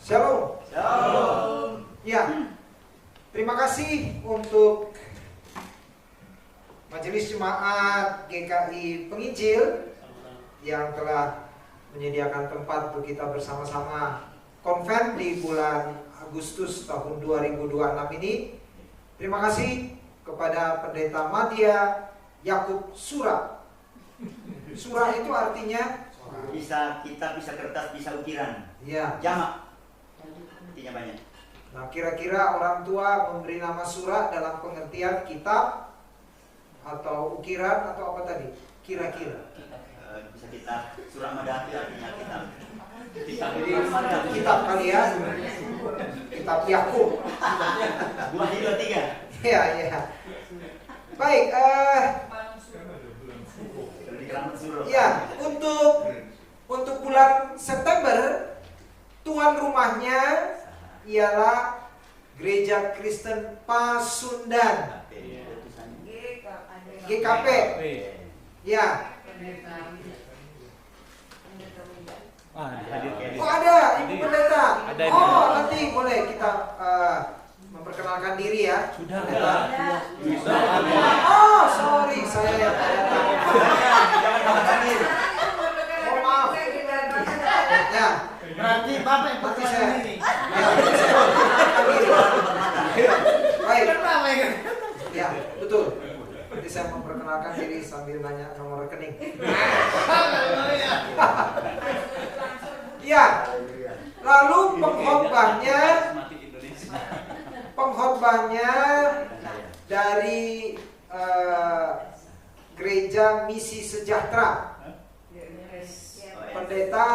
Shalom. Shalom. Ya, terima kasih untuk Majelis Jemaat GKI Penginjil yang telah menyediakan tempat untuk kita bersama-sama konven di bulan Agustus tahun 2026 ini. Terima kasih kepada Pendeta Madya Yakub Sura. Sura itu artinya Bisa kita, bisa kertas, bisa ukiran. ya. Jamak. Artinya banyak. Nah, kira-kira orang tua memberi nama surah dalam pengertian kitab atau ukiran atau apa tadi? Kira-kira. Bisa kita surah madati artinya kitab. Jadi kitab kali ya. Kitab Yakub. 2, 3. Ya, ya. Baik, ya, untuk bulan September tuan rumahnya ialah Gereja Kristen Pasundan, GKP. Ya. Oh, ada Ibu Pendeta. Oh, nanti boleh kita memperkenalkan diri ya. Sudah. Oh, sorry, saya yang datang. Oh, maaf. Ya. Berarti Bapak yang Nanti perkenalkan saya. diri. Ya, nanti saya memperkenalkan diri. Baik. Kenapa ya? Ya, betul. Nanti saya memperkenalkan diri sambil nanya nomor rekening. Ya. Lalu pengkhotbahnya dari Gereja Misi Sejahtera, Pendeta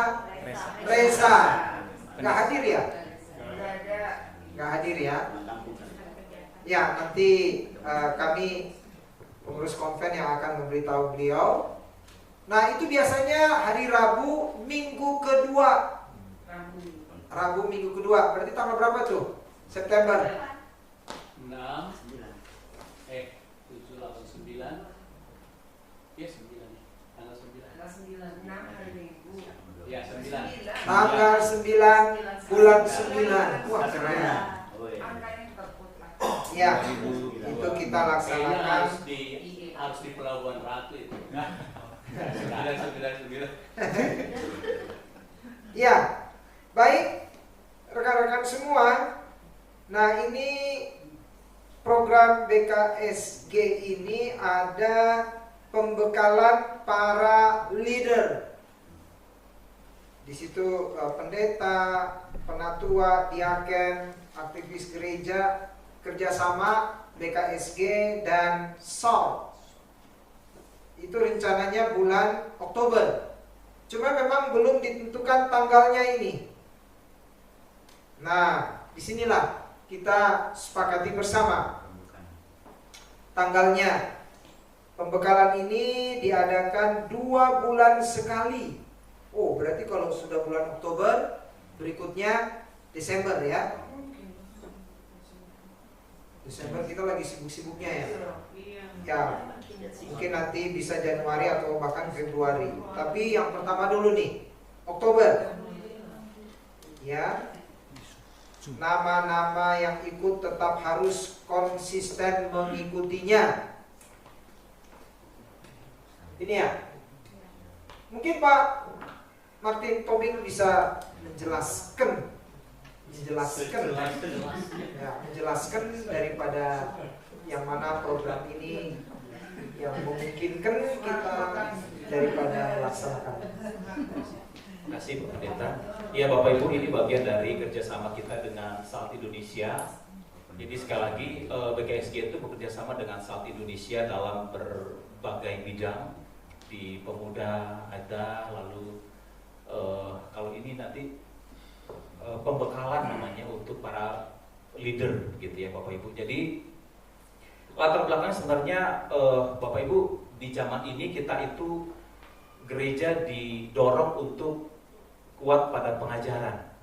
Reza. Nggak hadir ya? Nggak hadir ya? Ya, nanti kami pengurus konven yang akan memberitahu beliau. Nah, itu biasanya hari Rabu minggu kedua. Rabu minggu kedua. Berarti tanggal berapa tuh? September. 6 7 8 9. Ya 9. Tanggal 9. Ya 9. Tanggal 9 bulan 9. Wah, keren. Ya, itu kita Kayaknya laksanakan. harus di Pelabuhan Ratu itu. 9. Ya, baik rekan-rekan semua. Nah, ini program BKSG ini ada pembekalan para leader. Di situ pendeta, penatua, diaken, aktivis gereja, kerjasama BKSG dan SAL. Itu rencananya bulan Oktober. Cuma memang belum ditentukan tanggalnya ini. Nah, disinilah kita sepakati bersama tanggalnya. Pembekalan ini diadakan 2 bulan sekali. Oh, berarti kalau sudah bulan Oktober, berikutnya Desember ya. Desember kita lagi sibuk-sibuknya ya. Ya, mungkin nanti bisa Januari atau bahkan Februari. Tapi yang pertama dulu nih, Oktober. Ya. Nama-nama yang ikut tetap harus konsisten mengikutinya. Ini ya. Mungkin Pak Martin Tobing bisa menjelaskan daripada yang mana program ini yang memungkinkan kita daripada melaksanakan. Terima kasih Pak Pendeta. Ya Bapak Ibu, ini bagian dari kerjasama kita dengan SALT Indonesia. Jadi sekali lagi BKSG itu bekerjasama dengan SALT Indonesia dalam berbagai bidang di pemuda ada, lalu kalau ini nanti pembekalan namanya untuk para leader gitu ya Bapak Ibu. Jadi latar belakang sebenarnya Bapak Ibu, di zaman ini kita itu gereja didorong untuk kuat pada pengajaran.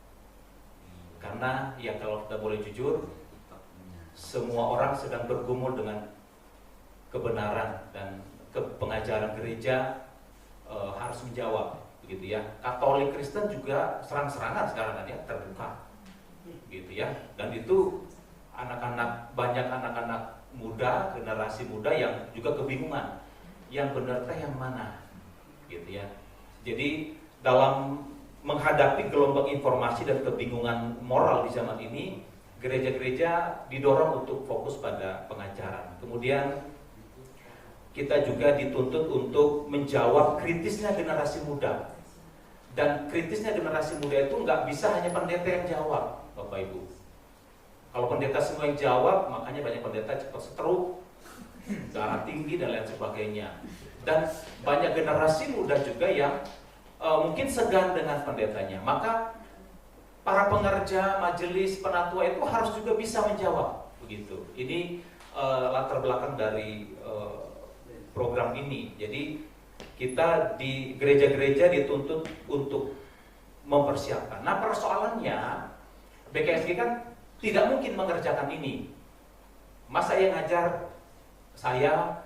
Karena ya kalau kita boleh jujur, semua orang sedang bergumul dengan kebenaran dan pengajaran gereja harus menjawab begitu ya. Katolik Kristen juga serang-serangan sekarang kan ya, terbuka. gitu ya. Dan itu banyak anak-anak muda, generasi muda yang juga kebingungan, yang benar teh yang mana, gitu ya. Jadi dalam menghadapi gelombang informasi dan kebingungan moral di zaman ini, gereja-gereja didorong untuk fokus pada pengajaran. Kemudian kita juga dituntut untuk menjawab kritisnya generasi muda. Dan kritisnya generasi muda itu nggak bisa hanya pendeta yang jawab, Bapak Ibu. Kalau pendeta semua yang jawab, makanya banyak pendeta cepat stroke, darah tinggi dan lain sebagainya. Dan banyak generasi muda juga yang mungkin segan dengan pendetanya. Maka para pengerja, majelis, penatua itu harus juga bisa menjawab, begitu. Ini latar belakang dari program ini. Jadi kita di gereja-gereja dituntut untuk mempersiapkan. Nah, persoalannya BKSG kan tidak mungkin mengerjakan ini. Masa yang ngajar saya,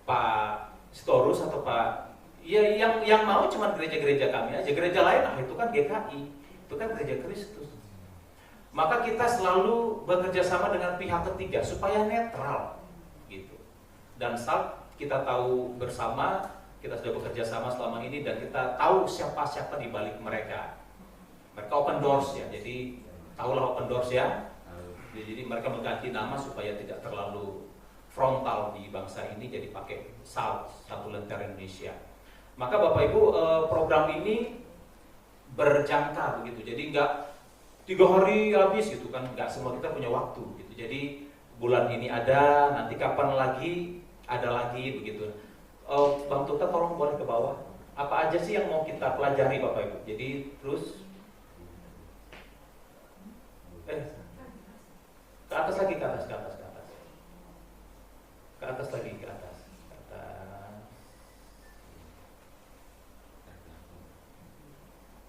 Pak Storus atau Pak, ya yang mau cuma gereja-gereja kami aja. Gereja lain, itu kan GKI, itu kan gereja Kristus. Maka kita selalu bekerja sama dengan pihak ketiga supaya netral, gitu. Dan saat kita tahu bersama, kita sudah bekerja sama selama ini dan kita tahu siapa-siapa di balik mereka. Mereka open doors ya, jadi tahulah open doors ya. Jadi mereka mengganti nama supaya tidak terlalu frontal di bangsa ini, jadi pakai SALT, Satu Lentera Indonesia. Maka Bapak Ibu, program ini berjangka begitu, jadi nggak 3 hari habis gitu kan, nggak semua kita punya waktu gitu. Jadi bulan ini ada, nanti kapan lagi ada lagi begitu. Bang Tuta tolong boleh ke bawah. Apa aja sih yang mau kita pelajari Bapak Ibu? Jadi terus ke atas lagi, ke atas lagi, ke atas.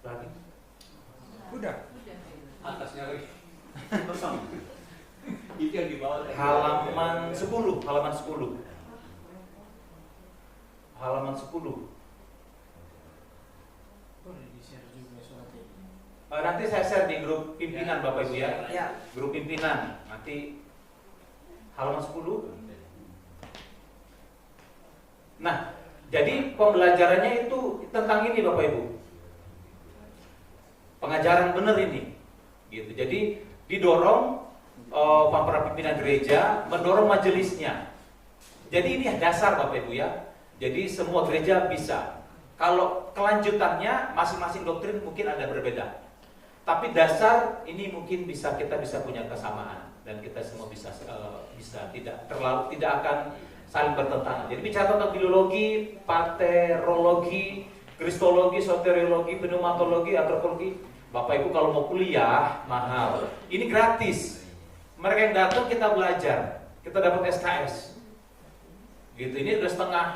Lagi. Udah. Atasnya lagi. Kosong. Itu yang di bawah. Halaman 10. Nanti saya share di grup pimpinan Bapak Ibu ya. Ya. Grup pimpinan. Nanti halaman 10. Nah, jadi pembelajarannya itu tentang ini Bapak Ibu. Pengajaran benar ini. Gitu. Jadi didorong para pimpinan gereja mendorong majelisnya. Jadi ini dasar Bapak Ibu ya. Jadi semua gereja bisa. Kalau kelanjutannya masing-masing doktrin mungkin ada berbeda. Tapi dasar ini mungkin kita bisa punya kesamaan dan kita semua bisa tidak akan saling bertentangan. Jadi bicara tentang filologi, paterologi, kristologi, soteriologi, pneumatologi, antropologi, Bapak Ibu kalau mau kuliah mahal. Ini gratis. Mereka yang datang kita belajar, kita dapat SKS. Gitu. Ini udah setengah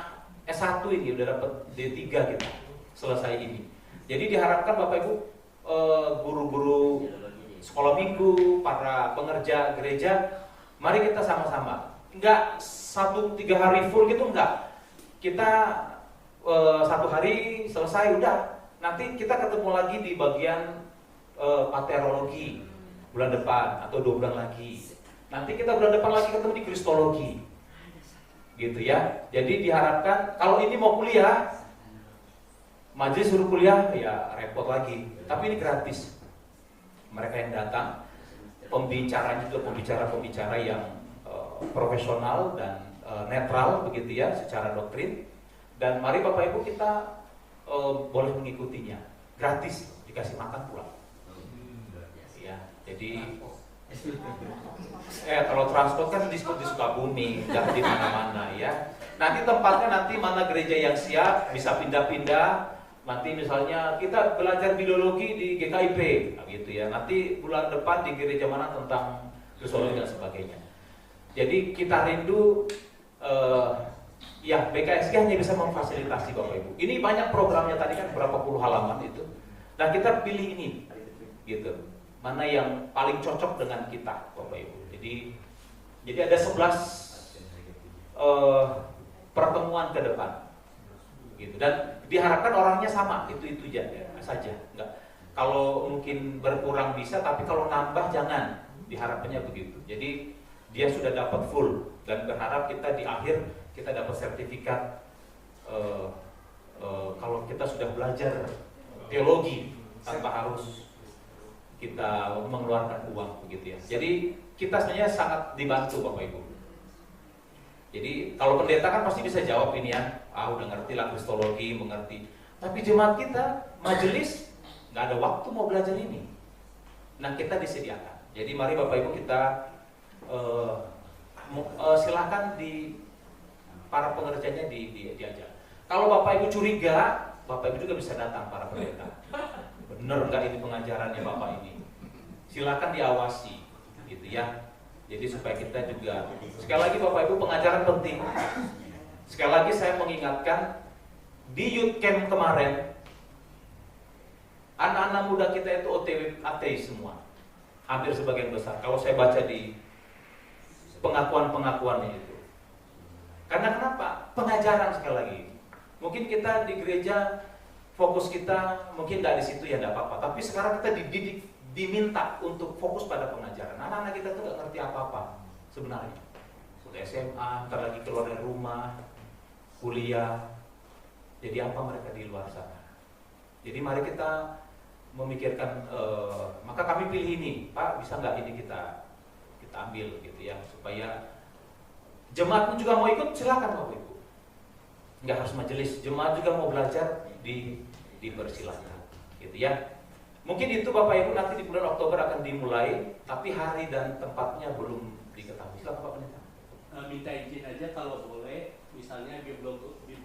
S1 ini, udah dapat D3 kita selesai ini. Jadi diharapkan Bapak Ibu guru-guru sekolah minggu, para pengerja gereja, mari kita sama-sama. Enggak 3 hari full gitu, enggak. Kita 1 hari selesai udah. Nanti kita ketemu lagi di bagian paterologi bulan depan atau 2 bulan lagi. Nanti kita bulan depan lagi ketemu di kristologi. Gitu ya. Jadi diharapkan kalau ini mau kuliah, majelis suruh kuliah ya repot lagi. Tapi ini gratis. Mereka yang datang, pembicaranya juga pembicara-pembicara yang profesional dan netral begitu ya secara doktrin. Dan mari Bapak Ibu kita boleh mengikutinya. Gratis, dikasih makan pula. Ya, jadi kalau transport kan di Sukabumi, jangan di mana-mana ya. Nanti tempatnya mana gereja yang siap bisa pindah-pindah. Nanti misalnya kita belajar biologi di GKIP, gitu ya. Nanti bulan depan di gereja mana tentang kristologi dan sebagainya. Jadi kita rindu, ya BKSG hanya bisa memfasilitasi Bapak Ibu. Ini banyak programnya tadi kan berapa puluh halaman itu. Nah kita pilih ini, gitu. Mana yang paling cocok dengan kita Bapak Ibu. Jadi ada 11 pertemuan ke depan. Gitu. Dan diharapkan orangnya sama, itu saja, enggak. kalau mungkin berkurang bisa, tapi kalau nambah jangan, diharapkannya begitu. Jadi dia sudah dapat full dan berharap kita di akhir kita dapat sertifikat kalau kita sudah belajar teologi tanpa harus kita mengeluarkan uang begitu ya. Jadi kita sebenarnya sangat dibantu Bapak Ibu. Jadi kalau pendeta kan pasti bisa jawab ini ya, udah ngerti lah kristologi, mengerti. Tapi jemaat kita, majelis, nggak ada waktu mau belajar ini. Nah kita disediakan. Jadi mari Bapak Ibu kita silakan di para pengerjanya diajak. Kalau Bapak Ibu curiga, Bapak Ibu juga bisa datang para pendeta. Bener nggak ini pengajarannya Bapak ini? Silakan diawasi, gitu ya. Jadi supaya kita juga, sekali lagi Bapak Ibu pengajaran penting. Sekali lagi saya mengingatkan di youth camp kemarin, anak-anak muda kita itu OTW ateis semua, hampir sebagian besar. Kalau saya baca di pengakuan-pengakuannya itu, karena kenapa? Pengajaran sekali lagi. Mungkin kita di gereja fokus kita mungkin nggak di situ ya nggak apa-apa. Tapi sekarang kita dididik, diminta untuk fokus pada pengajaran. Anak-anak kita tuh nggak ngerti apa-apa sebenarnya. Sudah SMA, ntar lagi keluar dari rumah, kuliah. Jadi apa mereka di luar sana? Jadi mari kita memikirkan. Maka kami pilih ini, Pak, bisa nggak ini kita ambil gitu ya, supaya jemaat pun juga mau ikut, silakan Bapak Ibu. Nggak harus majelis, jemaat juga mau belajar dipersilakan, gitu ya. Mungkin itu Bapak Ibu nanti di bulan Oktober akan dimulai, tapi hari dan tempatnya belum diketahui. Silakan Pak Pendeta. Minta izin aja kalau boleh, misalnya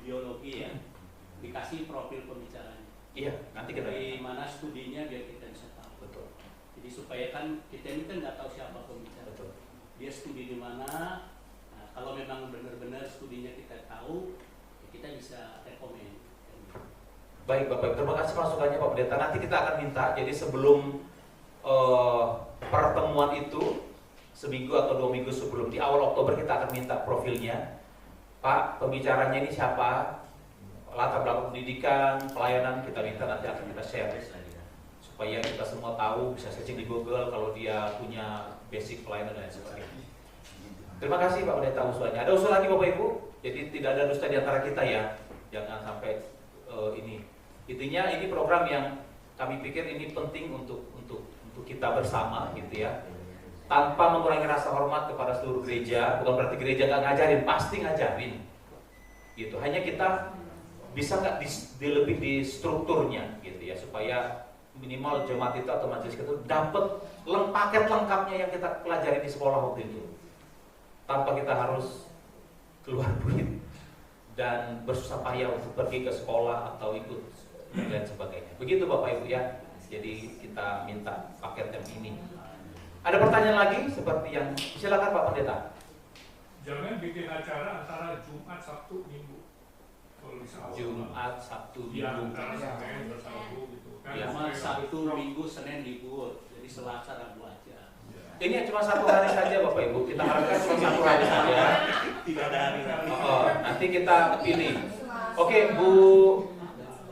biologi ya, dikasih profil pembicaranya. Iya, nanti kita dari mana studinya biar kita bisa tahu. Betul. Jadi supaya kan kita ini kan nggak tahu siapa pembicara. Betul. Dia studi di mana. Nah, kalau memang benar-benar studinya kita tahu, ya kita bisa rekomen. Baik Bapak, terima kasih masukannya Pak Pendeta. Nanti kita akan minta, jadi sebelum pertemuan itu, seminggu atau 2 minggu sebelum, di awal Oktober kita akan minta profilnya. Pak, pembicaranya ini siapa? Latar belakang pendidikan, pelayanan, kita minta nanti akan kita share. Supaya kita semua tahu, bisa searching di Google kalau dia punya basic pelayanan dan sebagainya. Terima kasih Pak Pendeta usulannya. Ada usul lagi Bapak Ibu? Jadi tidak ada dusta di antara kita ya. Jangan sampai ini. Intinya ini program yang kami pikir ini penting untuk kita bersama gitu ya. Tanpa mengurangi rasa hormat kepada seluruh gereja, bukan berarti gereja nggak ngajarin, pasti ngajarin. Gitu. Hanya kita bisa nggak lebih di strukturnya gitu ya, supaya minimal jemaat itu atau majelis itu dapat paket lengkapnya yang kita pelajari di sekolah waktu itu, tanpa kita harus keluar duit dan bersusah payah untuk pergi ke sekolah atau ikut dan sebagainya. Begitu Bapak Ibu ya. Jadi kita minta paket yang ini. Ada pertanyaan lagi seperti yang silakan Pak Pendeta. Jangan bikin acara antara Jumat, Sabtu, Minggu. Kalau bisa Jumat, Sabtu, ya, Minggu. antara Senin, Sabtu gitu. Kan Ya. Cuma Sabtu, Minggu, Senin libur. Jadi Selasa, Rabu aja. Ini cuma 1 hari saja Bapak Ibu. Kita harapkan cuma 1 hari saja. Tidak ada hari lagi. Nanti kita pilih. Oke, Bu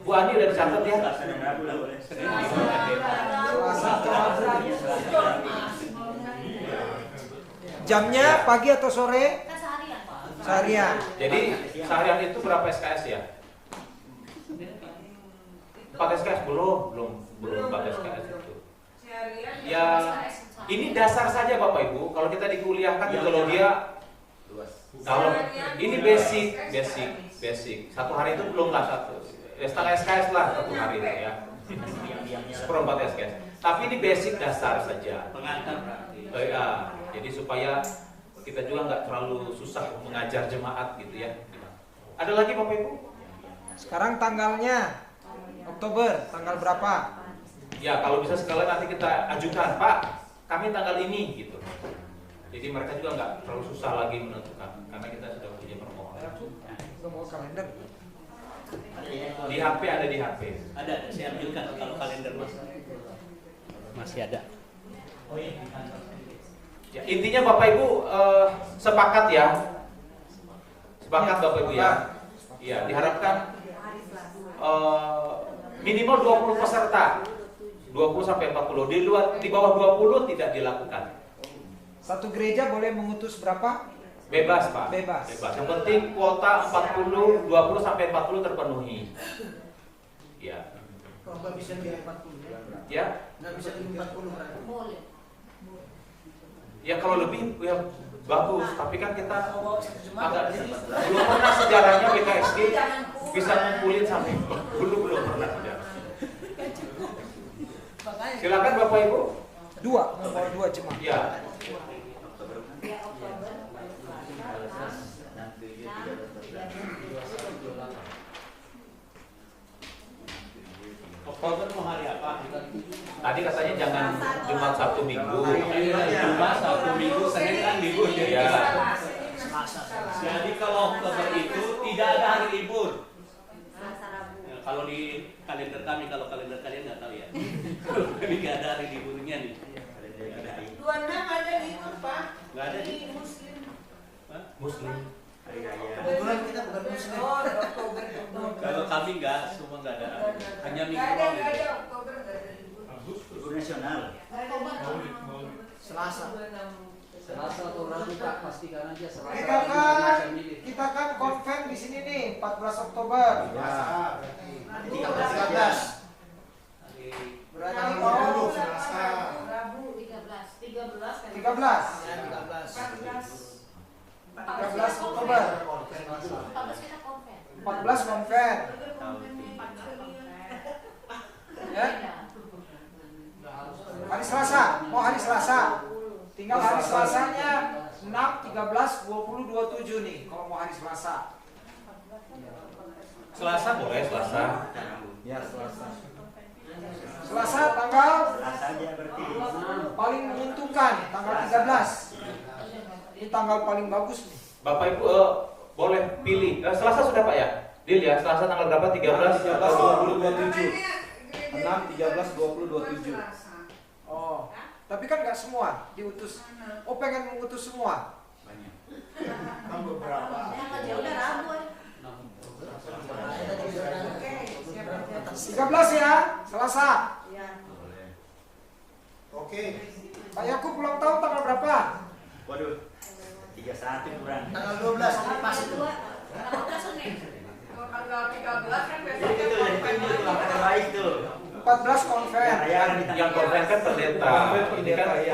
Ani udah dicatat ya. Selasa dan Rabu lah boleh. Jamnya pagi atau sore? Kan seharian, Pak. Seharian. Jadi seharian itu berapa SKS ya? 4 SKS belum 4 SKS itu. Ya, ini dasar saja Bapak Ibu. Kalau kita dikuliahkan di teologia, kalau ini basic. 1 hari itu belum lah 1. Setengah SKS lah 1 hari itu ya. Seperempat SKS. Tapi ini basic dasar saja. Pengantar berarti. Jadi supaya kita juga nggak terlalu susah mengajar jemaat gitu ya. Ada lagi Bapak Ibu? Sekarang tanggalnya Oktober, tanggal berapa? Ya kalau bisa sekalian nanti kita ajukan, Pak, kami tanggal ini gitu. Jadi mereka juga nggak terlalu susah lagi menentukan karena kita sudah punya permohonan. Udah mau kalender. Di HP ada di HP. Ada, saya ambilkan kalau kalender masih ada. Ya, intinya Bapak Ibu sepakat ya. Sepakat Bapak Ibu ya. Ya diharapkan minimal 20 peserta. 20 sampai 40. Di luar, di bawah 20 tidak dilakukan. Satu gereja boleh mengutus berapa? Bebas, Pak. Bebas. Yang penting kuota 40, 20 sampai 40 terpenuhi. Ya. Kalau nggak bisa di 40 Ya. nggak bisa di 40 berarti. Boleh. Ya kalau lebih ya bagus, tapi kan kita agak Jadi, belum pernah sejarahnya BKSG bisa ngumpulin sampai belum pernah sejarah. Silakan Bapak Ibu. Membawa 2 jemaat. Ya. Ya, Oktober. Oktober mau hari apa? Tadi katanya jangan Jumat Sabtu Minggu. Jumat Sabtu Minggu, Senin kan libur jadi Ya. Jadi kalau Oktober itu tidak ada hari libur. Selasa Rabu. Ya, kalau di kalender kami, kalau kalender kalian nggak tahu ya. Jadi nggak ada hari liburnya nih. 26 ada libur, Pak. Nggak ada Di nih. Muslim. Hah? Muslim. Hari raya. kebetulan kita bukan muslim. Oh, Oktober. Kalau kami nggak, semua nggak ada. Hanya minggu Nggak doang. ada Oktober nggak ada libur. Agustus. Libur nasional. Maulid. Selasa. Selasa atau Rabu Pak, pastikan aja Selasa. Kita kan konven di sini nih 14 Oktober. Nanti 13. Berarti Rabu, mau Selasa. Rabu 13. 13 kan. 13. Ya, 13. 13 Oktober. 14 kita konven. 14 konven. Ya. Hari Selasa, mau hari Selasa. Tinggal hari Selasanya 6, 13, 20, 27 nih kalau mau hari Selasa. Selasa boleh Selasa. Ya, Selasa. Selasa tanggal Selasa aja berarti. paling menguntungkan, tanggal 13. Ini tanggal paling bagus nih. Bapak Ibu boleh pilih. Selasa sudah Pak ya? Deal ya. Selasa tanggal berapa? 13, 20, 27. 6, 13, 20, 27. Oh, tapi kan nggak semua diutus. Oh, pengen mengutus semua. Banyak. Beberapa. Ya udah Rabu. 13 ya, Selasa. Ya. Oke. Pak Yakub ulang tahun tanggal berapa? Waduh. 31 kurang. Tanggal 12 ini pas itu. Kalau tanggal 13 kan Jadi besoknya itu dari konven timur lagi. tuh angkatan baik tuh. 14 konven. Ya, yang konven kan pendeta. Ini kan pengerja,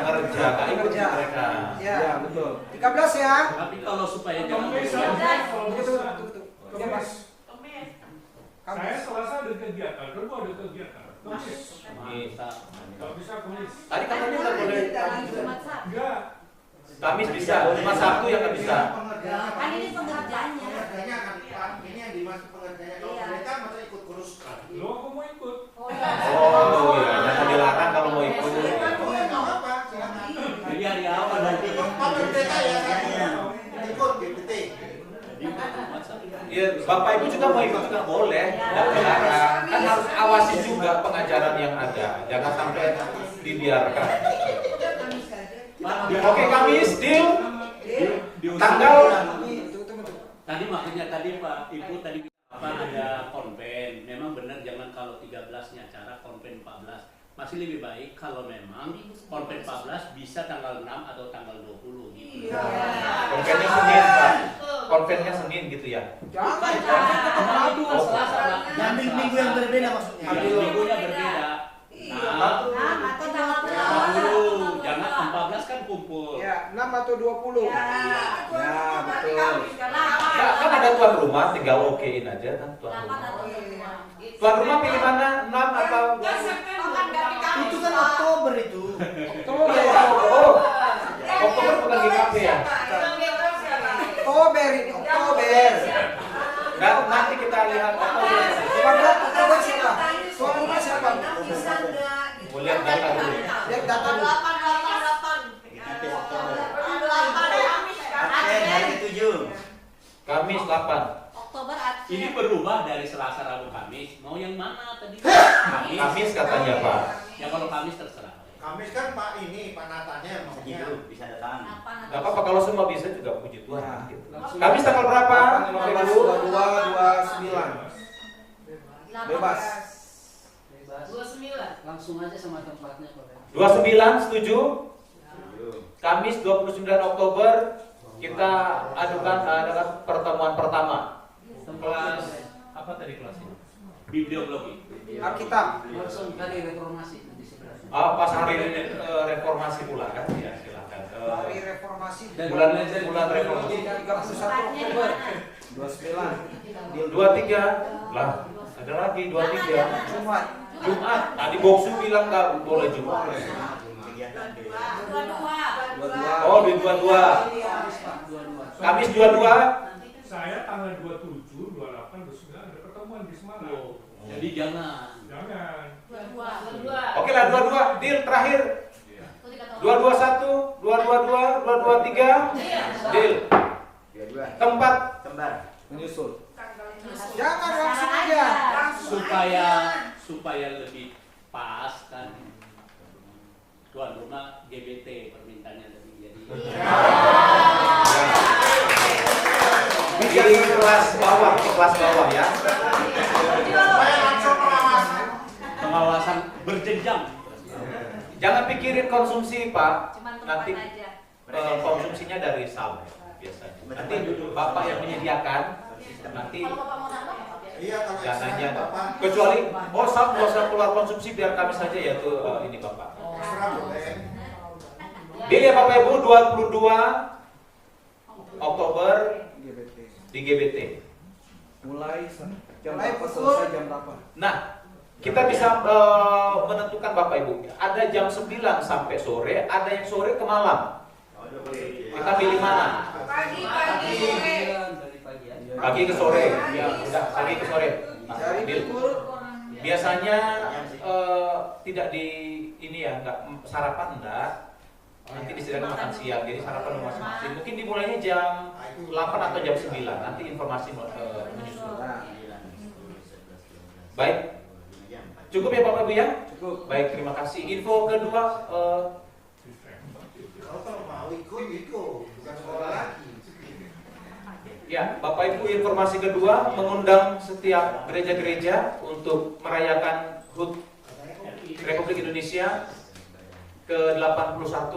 kan ikut Pengerja. mereka. Ya, betul. 13 ya. Tapi kalau supaya jangan Kamis bosan, aja kalau Tunggu, bisa. tunggu, tunggu. Ya, Mas. Kemis. Saya Selasa ada kegiatan, Rabu ada kegiatan. Kamis. bisa. Kalau bisa Kamis. Tadi katanya nggak boleh. Jumat Sabtu. Enggak. Kamis bisa, cuma Sabtu yang nggak bisa. Kan ini pengerjanya. Pengerjanya kan Pak, ini yang dimaksud pengerjanya. Kalau Iya. pendeta masa ikut kurus kan. Lo aku mau ikut. Oh ya. Oh ya, jangan dilarang kalau mau ikut. Oh, ya, nggak apa-apa, silakan. Jadi hari awal nanti. Pak pendeta ya, saya ikut GPT. Ya, Bapak Ibu juga mau ikut juga boleh, tidak dilarang. Kan harus awasi juga pengajaran yang ada, jangan sampai dibiarkan. Oke, Kamis, deal. Tanggal Tadi makanya tadi Pak Ibu tadi apa ada konven. Memang benar jangan kalau 13-nya acara konven 14. Masih lebih baik kalau memang konven 14 bisa tanggal 6 atau tanggal 20 gitu. konvennya Senin, Pak. Konvennya Senin gitu ya. Jangan. Aduh, Selasa. Yang minggu yang berbeda maksudnya. Minggunya berbeda. Nah, Atau tanggal 20. Jangan 14 kan kumpul. Ya, 6 atau 20. Ya, betul. Ya, kan ada tuan rumah, tinggal okein aja kan tuan 8 rumah. atau 2. Tuan rumah pilih mana? 6 atau Itu kan Oktober itu. Oh, Oktober bukan GKP ya? Oktober ini, Oktober. Nah, nanti kita lihat Oktober. Tuan Oktober siapa? Tuan rumah siapa? Mau lihat data dulu. Lihat data dulu. Nanti Oktober. Absen hari 7. Kamis 8. Oktober Aceh. Ini berubah dari Selasa, Rabu, Kamis. Mau yang mana tadi? Kamis katanya Pak. Ya kalau Kamis terserah. Kamis kan Pak ini, Pak Natanya maunya. Segitu bisa datang. Gak apa-apa kalau semua bisa juga puji Tuhan. Gitu. Kamis tanggal berapa? Bapak Ibu? 22, 29. Bebas. Bebas. 29. Langsung aja sama tempatnya Pak. 29 setuju? Kamis 29 Oktober kita adukan adalah pertemuan pertama. Kelas apa tadi kelasnya? Bibliografi. Alkitab. Langsung kali reformasi di sebelah. Pas hari reformasi pula kan? Ya silakan. Hari reformasi. Bulan reformasi 31 Oktober. 29. 23 lah. Ada lagi 23 Jumat. Jumat. Tadi Boksu bilang nggak boleh Jumat. Oh di 22. Kamis 22. Saya tanggal 27, 28, 29 ada pertemuan di Semarang. Oh, jadi jangan. Jangan. Oke lah 22 deal terakhir. 221, 222, 223 deal. Tempat Kembar. Menyusul. Jangan langsung aja. supaya lebih pas kan. Tuan rumah GBT permintaannya lebih jadi. di kelas bawah ya. Pengawasan berjenjang. Jangan pikirin konsumsi Pak. Cuman Nanti aja. konsumsinya dari sal biasanya. Nanti Bapak yang menyediakan. Nanti Kalau Bapak mau nambah, Bapak biar. dananya kecuali sal nggak usah keluar konsumsi biar kami saja ya tuh ini Bapak. Deal ya Bapak Ibu 22 Oktober di GBT. Mulai jam Mulai berapa, pukul. selesai jam berapa? Nah, kita bisa menentukan Bapak Ibu. Ada jam 9 sampai sore, ada yang sore ke malam. Kita pilih mana? Pagi. Dari pagi ya. Pagi ke sore. Ya, udah pagi ke sore. Nah, Dari deal. pukul Biasanya tidak di ini ya, enggak sarapan enggak. Nanti disediakan makan siang, jadi sarapan masing-masing. Mungkin dimulainya jam 8 atau jam 9. Nanti informasi menyusul. Baik. Cukup ya Bapak Ibu ya? Cukup. Baik, terima kasih. Info kedua Kalau mau ikut, bukan sekolah lagi. ya, Bapak Ibu informasi kedua mengundang setiap gereja-gereja untuk merayakan HUT Republik Indonesia ke-81.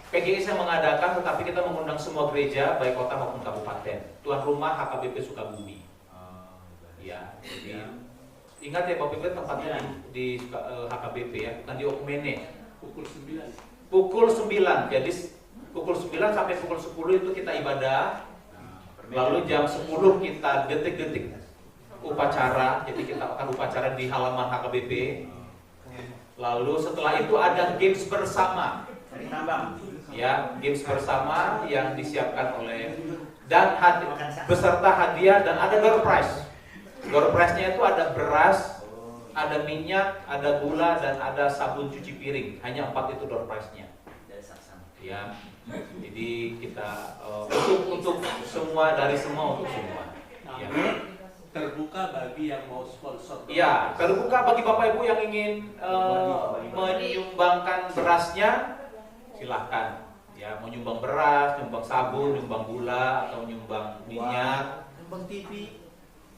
PGI saya mengadakan, tetapi kita mengundang semua gereja baik kota maupun kabupaten. Tuan rumah HKBP Sukabumi. Ya, jadi ingat ya Bapak Ibu tempatnya di HKBP ya, bukan di Okmene. Pukul 9. Pukul 9. Jadi pukul 9 sampai pukul 10 itu kita ibadah. Lalu jam 10 kita detik-detik upacara. Jadi kita akan upacara di halaman HKBP. Lalu setelah itu ada games bersama. Ya, games bersama yang disiapkan oleh dan beserta hadiah dan ada door prize. Door prize-nya itu ada beras, ada minyak, ada gula dan ada sabun cuci piring. Hanya 4 itu door prize-nya. Ya. Jadi kita untuk semua dari semua untuk semua. Ya. Terbuka bagi yang mau sponsor. Ya, terbuka bagi Bapak Ibu yang ingin menyumbangkan berasnya, silahkan. Ya, mau nyumbang beras, nyumbang sabun, nyumbang gula, atau nyumbang minyak. Nyumbang TV.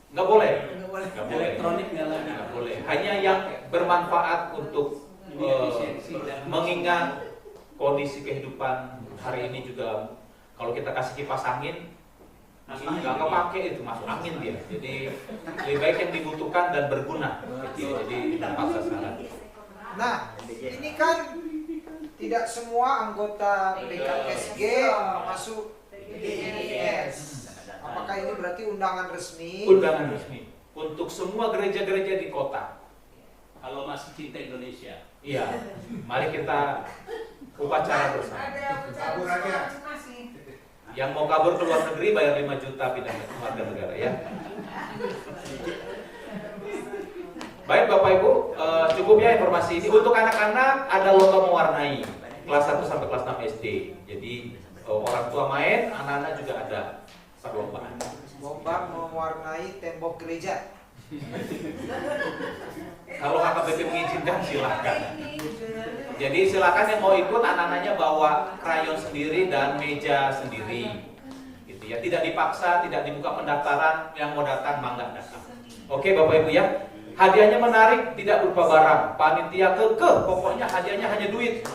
Nggak boleh. Nggak boleh. Nggak boleh. Elektronik nggak lagi. Nggak boleh. Hanya yang bermanfaat untuk mengingat kondisi kehidupan hari ini juga. Kalau kita kasih kipas angin, nggak kepake itu, masuk angin dia. Jadi lebih baik yang dibutuhkan dan berguna. Jadi tepat sasaran. Nah, ini kan tidak semua anggota BKSG masuk DIS. Apakah ini berarti undangan resmi? Undangan resmi untuk semua gereja-gereja di kota. Kalau masih cinta Indonesia. Iya, mari kita upacara bersama. Kabur aja. Yang mau kabur ke luar negeri bayar 5 juta pindah ke warga negara ya. Baik Bapak Ibu, cukup ya informasi ini. Untuk anak-anak ada lomba mewarnai kelas 1 sampai kelas 6 SD. Jadi orang tua main, anak-anak juga ada perlombaan. Lomba mewarnai tembok gereja. Kalau HKBP mengizinkan silahkan. Jadi silakan yang mau ikut anak-anaknya bawa krayon sendiri dan meja sendiri. Gitu ya, tidak dipaksa, tidak dibuka pendaftaran, yang mau datang mangga datang. Oke Bapak Ibu ya. hadiahnya menarik, tidak berupa barang. Panitia kekeh, pokoknya hadiahnya hanya duit.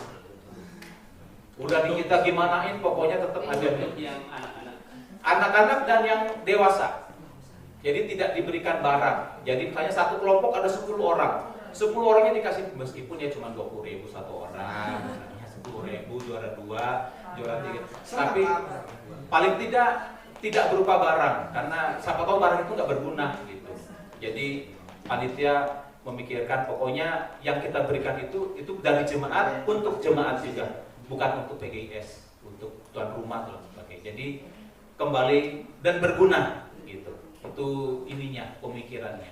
Udah di kita gimanain, pokoknya tetap ada duit. Yang anak-anak. Anak-anak dan yang dewasa. Jadi tidak diberikan barang. Jadi misalnya satu kelompok ada 10 orang. 10 orangnya dikasih, meskipun ya cuma 20.000 satu orang. Misalnya 10.000, juara 2, juara 3. Tapi paling tidak berupa barang. Karena siapa tahu barang itu nggak berguna gitu. Jadi panitia memikirkan pokoknya yang kita berikan itu dari jemaat untuk jemaat juga, bukan untuk PGIS, untuk tuan rumah dan sebagainya. Jadi kembali dan berguna gitu. Itu ininya pemikirannya.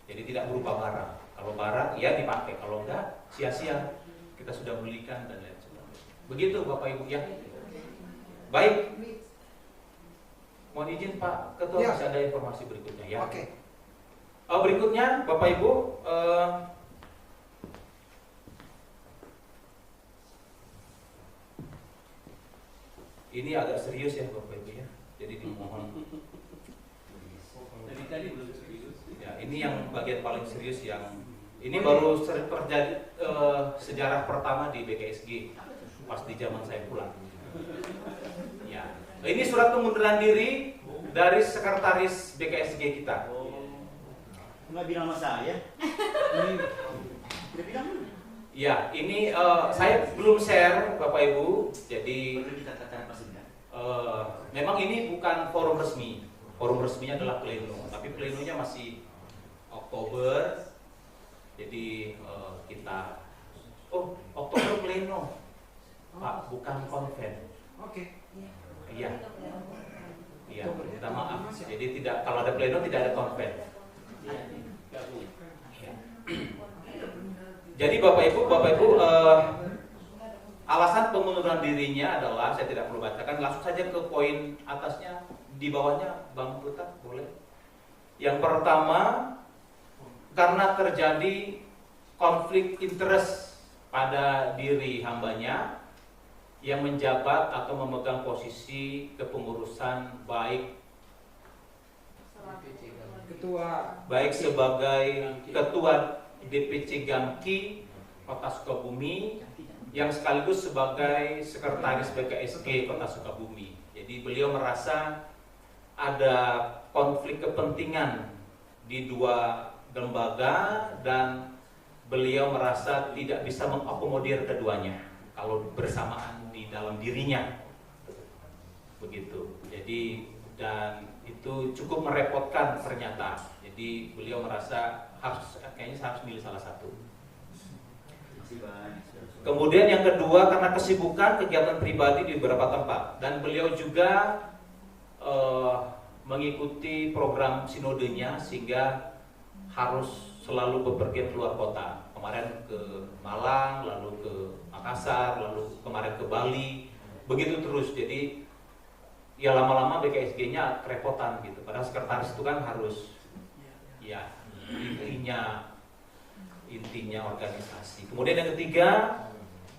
Jadi tidak berupa barang. Kalau barang ya dipakai, kalau enggak sia-sia. Kita sudah belikan dan lain sebagainya. Begitu Bapak Ibu ya. Baik. Mohon izin Pak Ketua, Ya. masih ada informasi berikutnya ya. Oke. Berikutnya Bapak Ibu, ini agak serius ya Bapak Ibu ya. Jadi dimohon. Dari tadi belum serius. Ya, ini yang bagian paling serius yang ini baru terjadi sejarah pertama di BKSG pas di zaman saya pulang. Ya, ini surat pengunduran diri dari sekretaris BKSG kita. Nggak bilang sama saya. Udah bilang dulu. Ya, ini saya belum share Bapak Ibu. Jadi Perlu dikatakan Pak Sunda. memang ini bukan forum resmi. Forum resminya adalah pleno, tapi plenonya masih Oktober. Jadi kita Oktober pleno. Pak, bukan konven. Oke. Iya. Iya, minta maaf. Jadi tidak, kalau ada pleno tidak ada konven. Ya. Jadi Bapak Ibu, alasan pengunduran dirinya adalah, saya tidak perlu bacakan, langsung saja ke poin atasnya, di bawahnya Bang Putra, boleh. Yang pertama, karena terjadi konflik interest pada diri hambanya yang menjabat atau memegang posisi kepengurusan baik sebagai Ketua DPC Gamki Kota Sukabumi yang sekaligus sebagai Sekretaris BKSG Kota Sukabumi. Jadi beliau merasa ada konflik kepentingan di dua lembaga dan beliau merasa tidak bisa mengakomodir keduanya kalau bersamaan di dalam dirinya. Begitu. Jadi dan itu cukup merepotkan ternyata. Jadi beliau merasa kayaknya harus milih salah satu. Kemudian yang kedua, karena kesibukan kegiatan pribadi di beberapa tempat dan beliau juga mengikuti program sinodenya sehingga harus selalu bepergian keluar kota. Kemarin ke Malang, lalu ke Makassar, lalu kemarin ke Bali, begitu terus. Jadi ya lama-lama BKSG-nya kerepotan gitu. Padahal sekretaris itu kan harus ya intinya organisasi. Kemudian yang ketiga,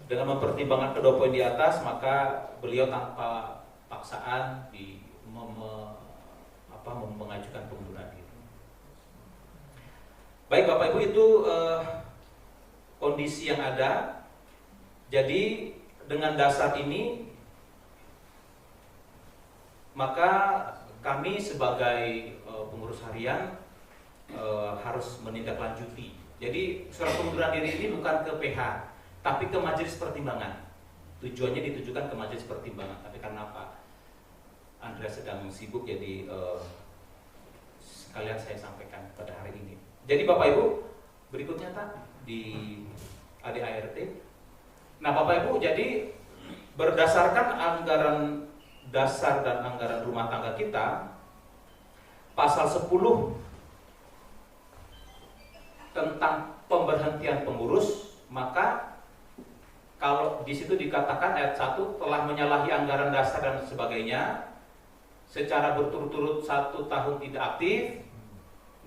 dengan mempertimbangkan kedua poin di atas, maka beliau tanpa paksaan mengajukan pengunduran diri. Baik Bapak Ibu, itu kondisi yang ada. Jadi dengan dasar ini maka kami sebagai pengurus harian harus menindaklanjuti. Jadi surat pengunduran diri ini bukan ke PH, tapi ke majelis pertimbangan. Tujuannya ditujukan ke majelis pertimbangan. Tapi karena Pak Andreas sedang sibuk, jadi sekalian saya sampaikan pada hari ini. Jadi Bapak Ibu, berikutnya di ADART. Nah Bapak Ibu, jadi berdasarkan anggaran dasar dan anggaran rumah tangga kita, pasal 10 tentang pemberhentian pengurus, maka kalau di situ dikatakan ayat 1 telah menyalahi anggaran dasar dan sebagainya secara berturut-turut 1 tahun tidak aktif.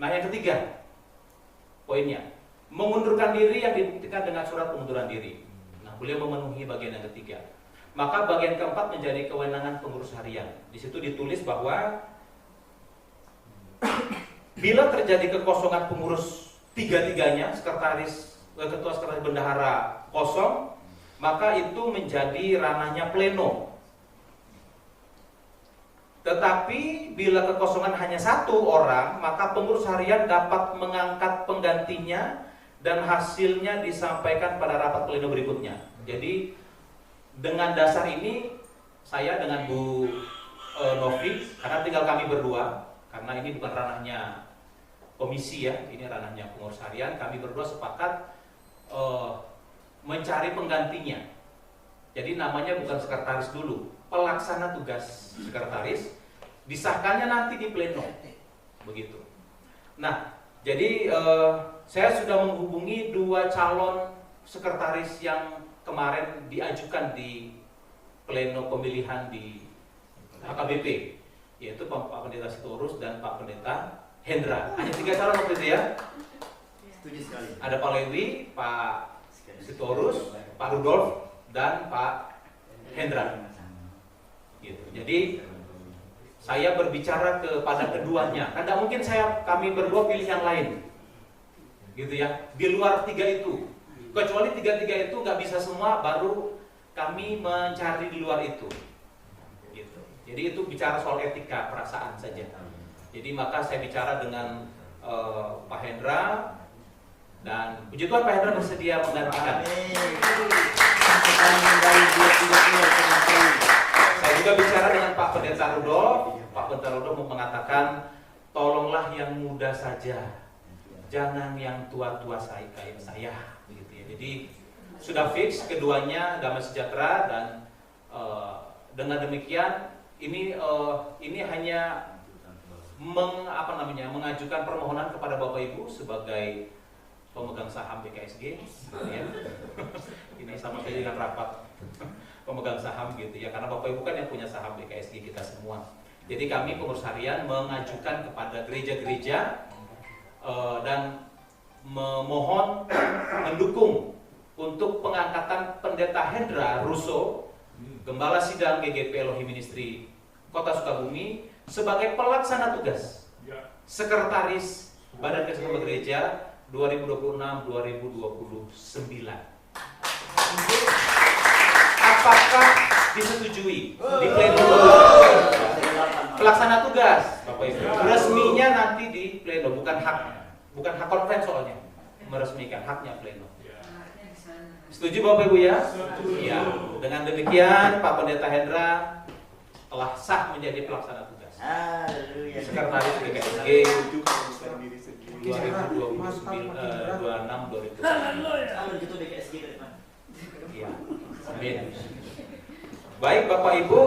Nah yang ketiga poinnya, mengundurkan diri yang dibuktikan dengan surat pengunduran diri. Nah beliau memenuhi bagian yang ketiga. Maka bagian keempat menjadi kewenangan pengurus harian. Di situ ditulis bahwa bila terjadi kekosongan pengurus tiga-tiganya ketua sekretaris bendahara kosong, maka itu menjadi ranahnya pleno. Tetapi bila kekosongan hanya satu orang, maka pengurus harian dapat mengangkat penggantinya dan hasilnya disampaikan pada rapat pleno berikutnya. Jadi dengan dasar ini saya dengan Bu Novi, karena tinggal kami berdua, karena ini bukan ranahnya komisi ya, ini ranahnya pengurus harian, kami berdua sepakat mencari penggantinya. Jadi namanya bukan sekretaris dulu, pelaksana tugas sekretaris, disahkannya nanti di pleno, begitu. Nah, jadi saya sudah menghubungi 2 calon sekretaris yang kemarin diajukan di pleno pemilihan di HKBP, yaitu Pak Pendeta Sitorus dan Pak Pendeta Hendra. Hanya 3 calon waktu itu ya. Setuju sekali. Ada Pak Lewi, Pak Sitorus, Pak Rudolf, dan Pak Hendra. Gitu. Jadi saya berbicara kepada keduanya. Kan tidak mungkin kami berdua pilih yang lain, gitu ya. Di luar 3 itu, kecuali 3 itu nggak bisa semua, baru kami mencari di luar itu. Gitu. Jadi itu bicara soal etika perasaan saja. Jadi maka saya bicara dengan Pak Hendra, dan puji Tuhan Pak Hendra bersedia menggantikan. Saya juga bicara dengan Pak Pendeta Rudolf. Pak Pendeta Rudolf mengatakan, tolonglah yang muda saja, jangan yang tua-tua kayak saya. Begitu ya. Jadi sudah fix keduanya damai sejahtera, dan dengan demikian ini hanya mengajukan permohonan kepada Bapak Ibu sebagai pemegang saham BKSG, ya. Ini sama saja dengan rapat pemegang saham gitu ya, karena Bapak Ibu kan yang punya saham BKSG kita semua. Jadi kami pengurus harian mengajukan kepada gereja-gereja dan memohon mendukung untuk pengangkatan Pendeta Hendra Russo, Gembala Sidang GGP Elohim Ministry Kota Sukabumi, sebagai pelaksana tugas Sekretaris Badan Keselamatan Gereja 2026-2029. Apakah disetujui di pleno? Pelaksana tugas, Bapak Ibu. Resminya nanti di pleno, bukan hak konven soalnya. Meresmikan haknya pleno. Setuju Bapak Ibu ya? Iya. Dengan demikian Pak Pendeta Hendra telah sah menjadi pelaksana tugas. Sekretaris BKSG 2026-2029. Kalau gitu BKSG ke depan. Iya. Amin. Baik Bapak Ibu,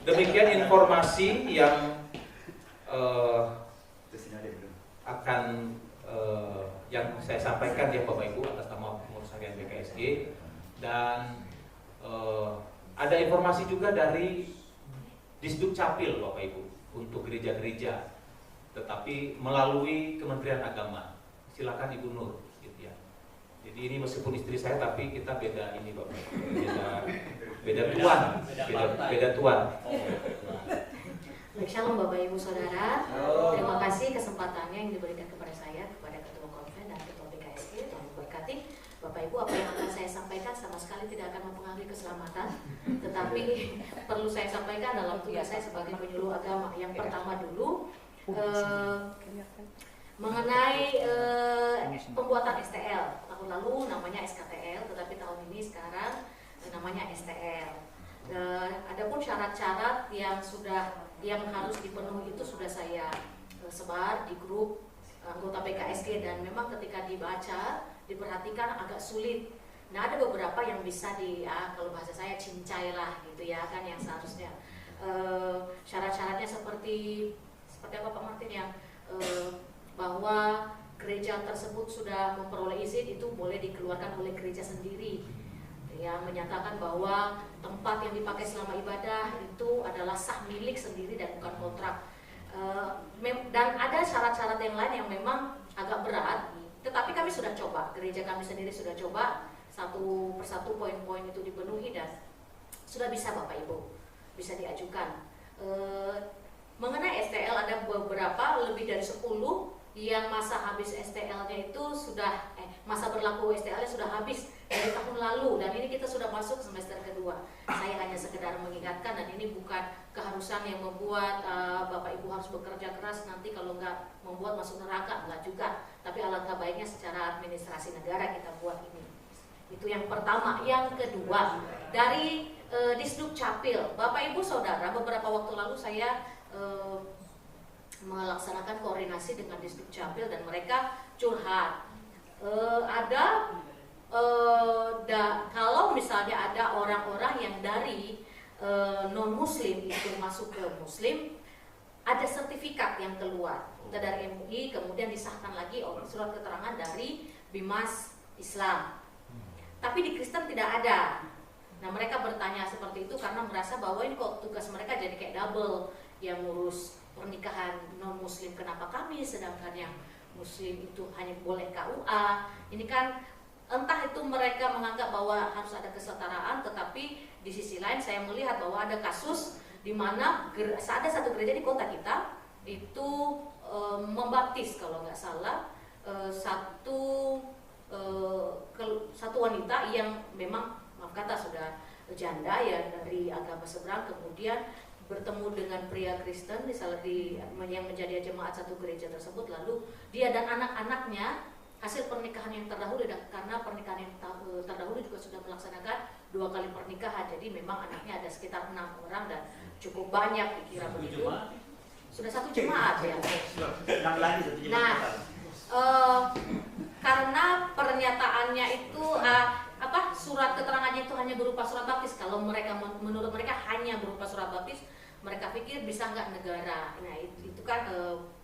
demikian informasi yang akan yang saya sampaikan ya Bapak Ibu atas nama pengurus harian BKSG, dan ada informasi juga dari Disduk Capil Bapak Ibu untuk gereja-gereja, tetapi melalui Kementerian Agama. Silakan Ibu Nur, gitu ya. Jadi ini meskipun istri saya, tapi kita beda ini Bapak, beda tuan, beda tuan. Baik, shalom Bapak Ibu Saudara. Terima kasih kesempatannya yang diberikan kepada saya, kepada Ketua Konven dan Ketua BKSG. Tuhan memberkati. Bapak Ibu, apa yang akan saya sampaikan sama sekali tidak akan mempengaruhi keselamatan, tetapi perlu saya sampaikan dalam tugas saya sebagai penyuluh agama. Yang pertama dulu mengenai pembuatan STL. Tahun lalu namanya SKTL, tetapi tahun ini sekarang namanya STL. Adapun syarat-syarat yang harus dipenuhi itu sudah saya sebar di grup anggota PKSG, dan memang ketika dibaca diperhatikan agak sulit. Nah, ada beberapa yang bisa kalau bahasa saya cincai lah gitu ya kan, yang seharusnya syarat-syaratnya seperti apa Pak Martin, yang bahwa gereja tersebut sudah memperoleh izin itu boleh dikeluarkan oleh gereja sendiri, yang menyatakan bahwa tempat yang dipakai selama ibadah itu adalah sah milik sendiri dan bukan kontrak. Dan ada syarat-syarat yang lain yang memang agak berat, tetapi kami sudah coba, gereja kami sendiri sudah coba satu persatu poin-poin itu dipenuhi dan sudah bisa Bapak Ibu, bisa diajukan. Mengenai STL ada beberapa, lebih dari 10 yang masa habis STL-nya itu sudah masa berlaku STL-nya sudah habis dari tahun lalu, dan ini kita sudah masuk semester kedua. Saya hanya sekedar mengingatkan, dan ini bukan keharusan yang membuat Bapak Ibu harus bekerja keras nanti kalau nggak membuat masuk neraka, enggak juga. Tapi alangkah baiknya secara administrasi negara kita buat ini. Itu yang pertama. Yang kedua, dari Disduk Capil, Bapak Ibu Saudara, beberapa waktu lalu saya melaksanakan koordinasi dengan Disduk Capil dan mereka curhat. Kalau misalnya ada orang-orang yang dari non Muslim itu masuk ke Muslim, ada sertifikat yang keluar dari MUI, kemudian disahkan lagi oleh surat keterangan dari Bimas Islam. Tapi di Kristen tidak ada. Nah, mereka bertanya seperti itu karena merasa bahwa ini kok tugas mereka jadi kayak double, yang ngurus pernikahan non Muslim kenapa kami, sedangkan yang Muslim itu hanya boleh KUA. Ini kan entah itu mereka menganggap bahwa harus ada kesetaraan, tetapi di sisi lain saya melihat bahwa ada kasus di mana ada satu gereja di kota kita itu membaptis kalau nggak salah satu wanita yang memang maaf kata sudah janda ya dari agama seberang, kemudian bertemu dengan pria Kristen yang menjadi jemaat satu gereja tersebut, lalu dia dan anak-anaknya hasil pernikahan yang terdahulu, karena pernikahan yang terdahulu juga sudah melaksanakan 2 kali pernikahan, jadi memang anaknya ada sekitar 6 orang dan cukup banyak dikira begitu. Sudah satu jemaat ya. Nah, karena pernyataannya itu surat keterangannya itu hanya berupa surat baptis. Kalau menurut mereka hanya berupa surat baptis, mereka pikir bisa nggak negara. Nah itu kan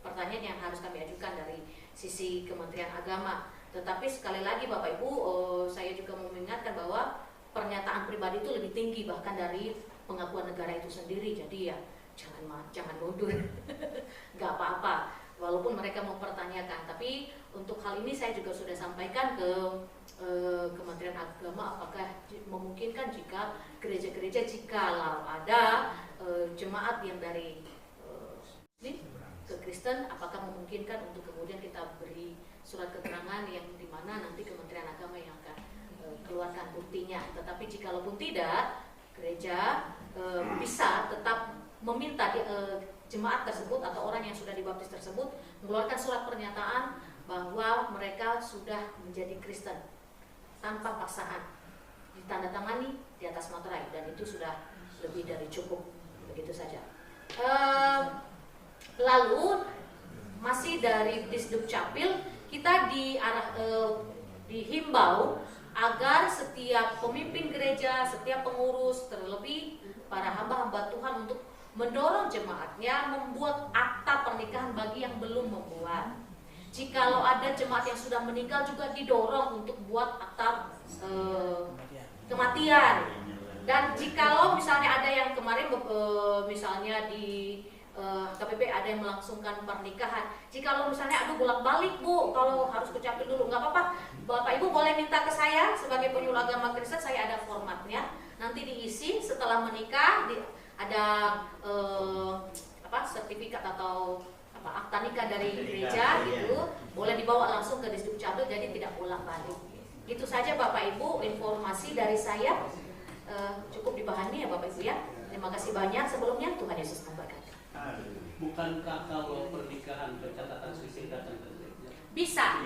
pertanyaan yang harus kami ajukan dari sisi Kementerian Agama. Tetapi sekali lagi Bapak Ibu, saya juga mau mengingatkan bahwa pernyataan pribadi itu lebih tinggi bahkan dari pengakuan negara itu sendiri. Jadi ya jangan mundur, nggak apa-apa. Walaupun mereka mau pertanyakan, tapi untuk hal ini saya juga sudah sampaikan ke Kementerian Agama, apakah memungkinkan jika gereja-gereja jikalau ada jemaat yang dari ke Kristen, apakah memungkinkan untuk kemudian kita beri surat keterangan yang dimana nanti Kementerian Agama yang akan keluarkan buktinya. Tetapi jikalaupun tidak, gereja bisa tetap meminta jemaat tersebut atau orang yang sudah dibaptis tersebut mengeluarkan surat pernyataan bahwa mereka sudah menjadi Kristen tanpa paksaan, ditandatangani di atas materai, dan itu sudah lebih dari cukup. Begitu saja. Lalu masih dari Disduk Capil, kita dihimbau agar setiap pemimpin gereja, setiap pengurus, terlebih para hamba-hamba Tuhan untuk mendorong jemaatnya membuat akta pernikahan bagi yang belum membuat. Jikalau ada jemaat yang sudah meninggal juga didorong untuk buat akta kematian. Dan jikalau misalnya ada yang kemarin misalnya di KPP ada yang melangsungkan pernikahan, jikalau misalnya aduh bolak-balik Bu, kalau harus ke Capil dulu, nggak apa-apa, Bapak Ibu boleh minta ke saya sebagai penyuluh agama Kristen, saya ada formatnya, nanti diisi setelah menikah ada sertifikat atau akta nikah dari gereja gitu, boleh dibawa langsung ke Disduk Capil, jadi tidak bolak-balik. Itu saja Bapak Ibu informasi dari saya, cukup dipahami ya Bapak Ibu ya. Terima kasih banyak sebelumnya, Tuhan Yesus memberkati. Bukankah kalau pernikahan pencatatan sisir datang ke gereja? Bisa,